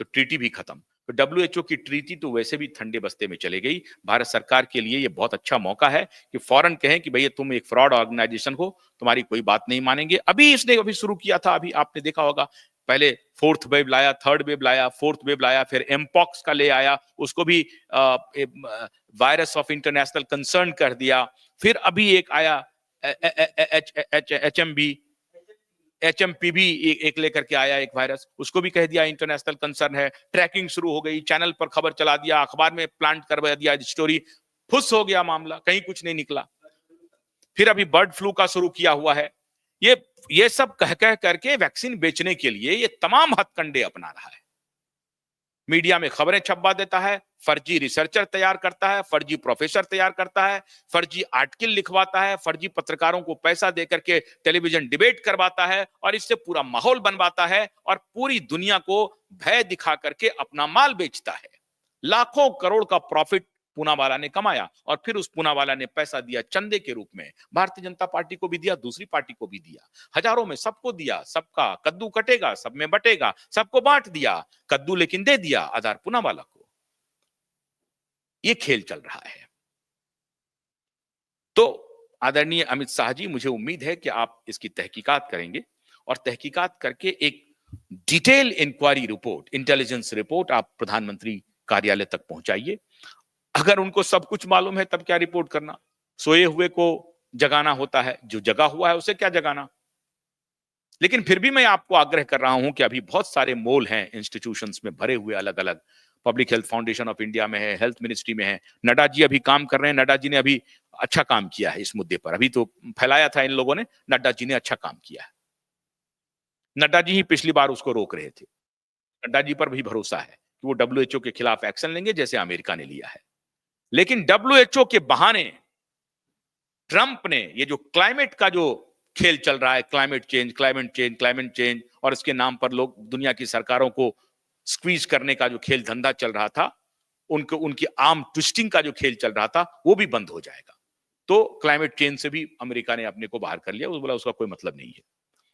S1: तो ट्रीटी भी खत्म। तो WHO की ट्रीटी तो वैसे भी ठंडे बस्ते में चले गई। भारत सरकार के लिए ये बहुत अच्छा मौका है कि फौरन कहें कि भैया तुम एक फ्रॉड ऑर्गेनाइजेशन हो, तुम्हारी कोई बात नहीं मानेंगे। अभी इसने अभी शुरू किया था, अभी आपने देखा होगा, पहले फोर्थ वेव लाया, थर्ड वेव लाया, फोर्थ वेव लाया, फिर एमपॉक्स का ले आया, उसको भी वायरस ऑफ इंटरनेशनल कंसर्न कर दिया। फिर अभी एक आया HMPV एक लेकर के आया, एक वायरस, उसको भी कह दिया इंटरनेशनल कंसर्न है। ट्रैकिंग शुरू हो गई, चैनल पर खबर चला दिया, अखबार में प्लांट करवा दिया स्टोरी, फुस हो गया मामला, कहीं कुछ नहीं निकला। फिर अभी बर्ड फ्लू का शुरू किया हुआ है। ये सब कह कह करके वैक्सीन बेचने के लिए ये तमाम हथकंडे अपना रहा है। मीडिया में खबरें छपवा देता है, फर्जी रिसर्चर तैयार करता है, फर्जी प्रोफेसर तैयार करता है, फर्जी आर्टिकल लिखवाता है, फर्जी पत्रकारों को पैसा देकर के टेलीविजन डिबेट करवाता है और इससे पूरा माहौल बनवाता है और पूरी दुनिया को भय दिखा करके अपना माल बेचता है। लाखों करोड़ का प्रॉफिट पूनावाला ने कमाया और फिर उस पूनावाला ने पैसा दिया चंदे के रूप में। भारतीय जनता पार्टी को भी दिया, दूसरी पार्टी को भी दिया, हजारों में सबको दिया। सबका कद्दू कटेगा, सब में बटेगा, सबको बांट दिया कद्दू, लेकिन दे दिया आधार पूनावाला को। ये खेल चल रहा है। तो आदरणीय अमित शाह जी, मुझे उम्मीद है कि आप इसकी तहकीकात करेंगे और तहकीकात करके एक detail inquiry report, intelligence report आप प्रधानमंत्री कार्यालय तक पहुंचाइए। अगर उनको सब कुछ मालूम है तब क्या रिपोर्ट करना, सोए हुए को जगाना होता है, जो जगा हुआ है उसे क्या जगाना। लेकिन फिर भी मैं आपको आग्रह कर रहा हूं कि अभी बहुत सारे मोल हैं इंस्टीट्यूशंस में भरे हुए, अलग अलग। Public health foundation of India में है, हेल्थ मिनिस्ट्री में है, नड्डा जी अभी काम कर रहे हैं। नड्डा जी ने अभी अच्छा काम किया है इस मुद्दे पर, अभी तो फैलाया था इन लोगों ने, नड्डा जी ने अच्छा काम किया है। नड्डा जी ही पिछली बार उसको रोक रहे थे। नड्डा जी पर भी भरोसा है कि वो WHO के खिलाफ एक्शन लेंगे जैसे अमेरिका ने लिया है। लेकिन WHO के बहाने ट्रंप ने ये जो क्लाइमेट का जो खेल चल रहा है, क्लाइमेट चेंज, और इसके नाम पर लोग दुनिया की सरकारों को स्क्वीज करने का जो खेल धंधा चल रहा था, उनकी आर्म ट्विस्टिंग का जो खेल चल रहा था, वो भी बंद हो जाएगा। तो क्लाइमेट चेंज से भी अमेरिका ने अपने को बाहर कर लिया, बोला उसका कोई मतलब नहीं है।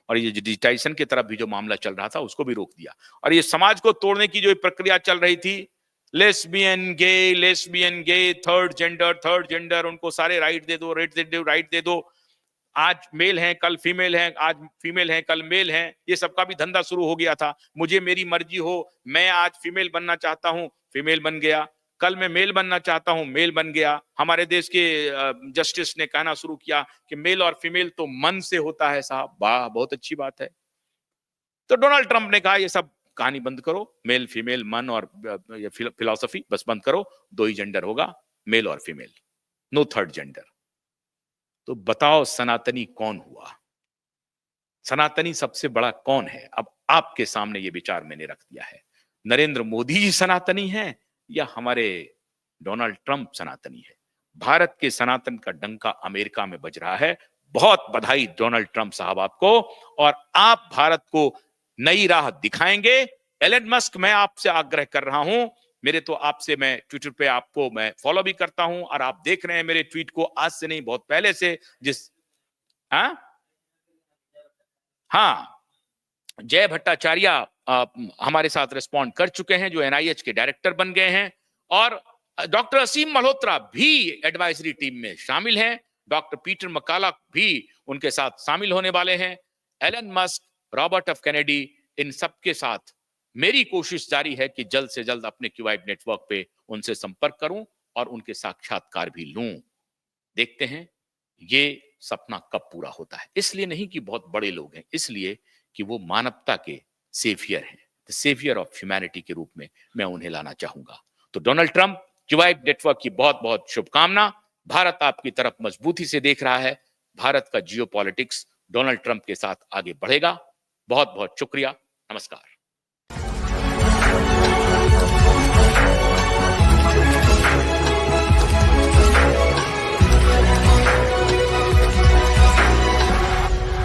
S1: और ये डिजिटाइजेशन की तरफ भी जो मामला चल रहा था उसको भी रोक दिया। और ये समाज को तोड़ने की जो प्रक्रिया चल रही थी, लेस्बियन गे, थर्ड जेंडर, उनको सारे राइट दे दो। आज मेल हैं कल फीमेल हैं, आज फीमेल हैं कल मेल हैं, ये सबका भी धंधा शुरू हो गया था। मुझे मेरी मर्जी हो, मैं आज फीमेल बनना चाहता हूं, फीमेल बन गया, कल मैं मेल बनना चाहता हूं, मेल बन गया। हमारे देश के जस्टिस ने कहना शुरू किया कि मेल और फीमेल तो मन से होता है साहब। वाह, बहुत अच्छी बात है। तो डोनाल्ड ट्रंप ने कहा ये सब कहानी बंद करो, मेल फीमेल मन और ये फिलॉसफी बस बंद करो, दो ही जेंडर होगा, मेल और फीमेल, नो थर्ड जेंडर। तो बताओ सनातनी कौन हुआ? सनातनी सबसे बड़ा कौन है? अब आपके सामने ये विचार मैंने रख दिया है। नरेंद्र मोदी जी सनातनी हैं या हमारे डोनाल्ड ट्रंप सनातनी है? भारत के सनातन का डंका अमेरिका में बज रहा है। बहुत बधाई डोनाल्ड ट्रंप साहब आपको, और आप भारत को नई राह दिखाएंगे। एलन मस्क, मैं आपसे आग्रह कर रहा हूं, मेरे तो आपसे, मैं ट्विटर पे आपको मैं फॉलो भी करता हूं और आप देख रहे हैं मेरे ट्वीट को, आज से नहीं बहुत पहले से। हाँ, जय भट्टाचार्य हमारे साथ रिस्पॉन्ड कर चुके हैं, जो NIH के डायरेक्टर बन गए हैं, और डॉक्टर असीम मल्होत्रा भी एडवाइजरी टीम में शामिल हैं। डॉक्टर पीटर मकाला भी उनके साथ शामिल होने वाले हैं। Elon Musk, Robert F Kennedy, इन सबके साथ मेरी कोशिश जारी है कि जल्द से जल्द अपने क्यूआइड नेटवर्क पे उनसे संपर्क करूं और उनके साक्षात्कार भी लूं। देखते हैं ये सपना कब पूरा होता है। इसलिए नहीं कि बहुत बड़े लोग हैं, इसलिए कि वो मानवता के सेवियर हैं, द सेवियर ऑफ ह्यूमैनिटी के रूप में मैं उन्हें लाना चाहूंगा। तो डोनाल्ड ट्रंप, क्यूआइड नेटवर्क की बहुत बहुत शुभकामना। भारत आपकी तरफ मजबूती से देख रहा है। भारत का जियोपॉलिटिक्स डोनाल्ड ट्रंप के साथ आगे बढ़ेगा। बहुत बहुत शुक्रिया, नमस्कार।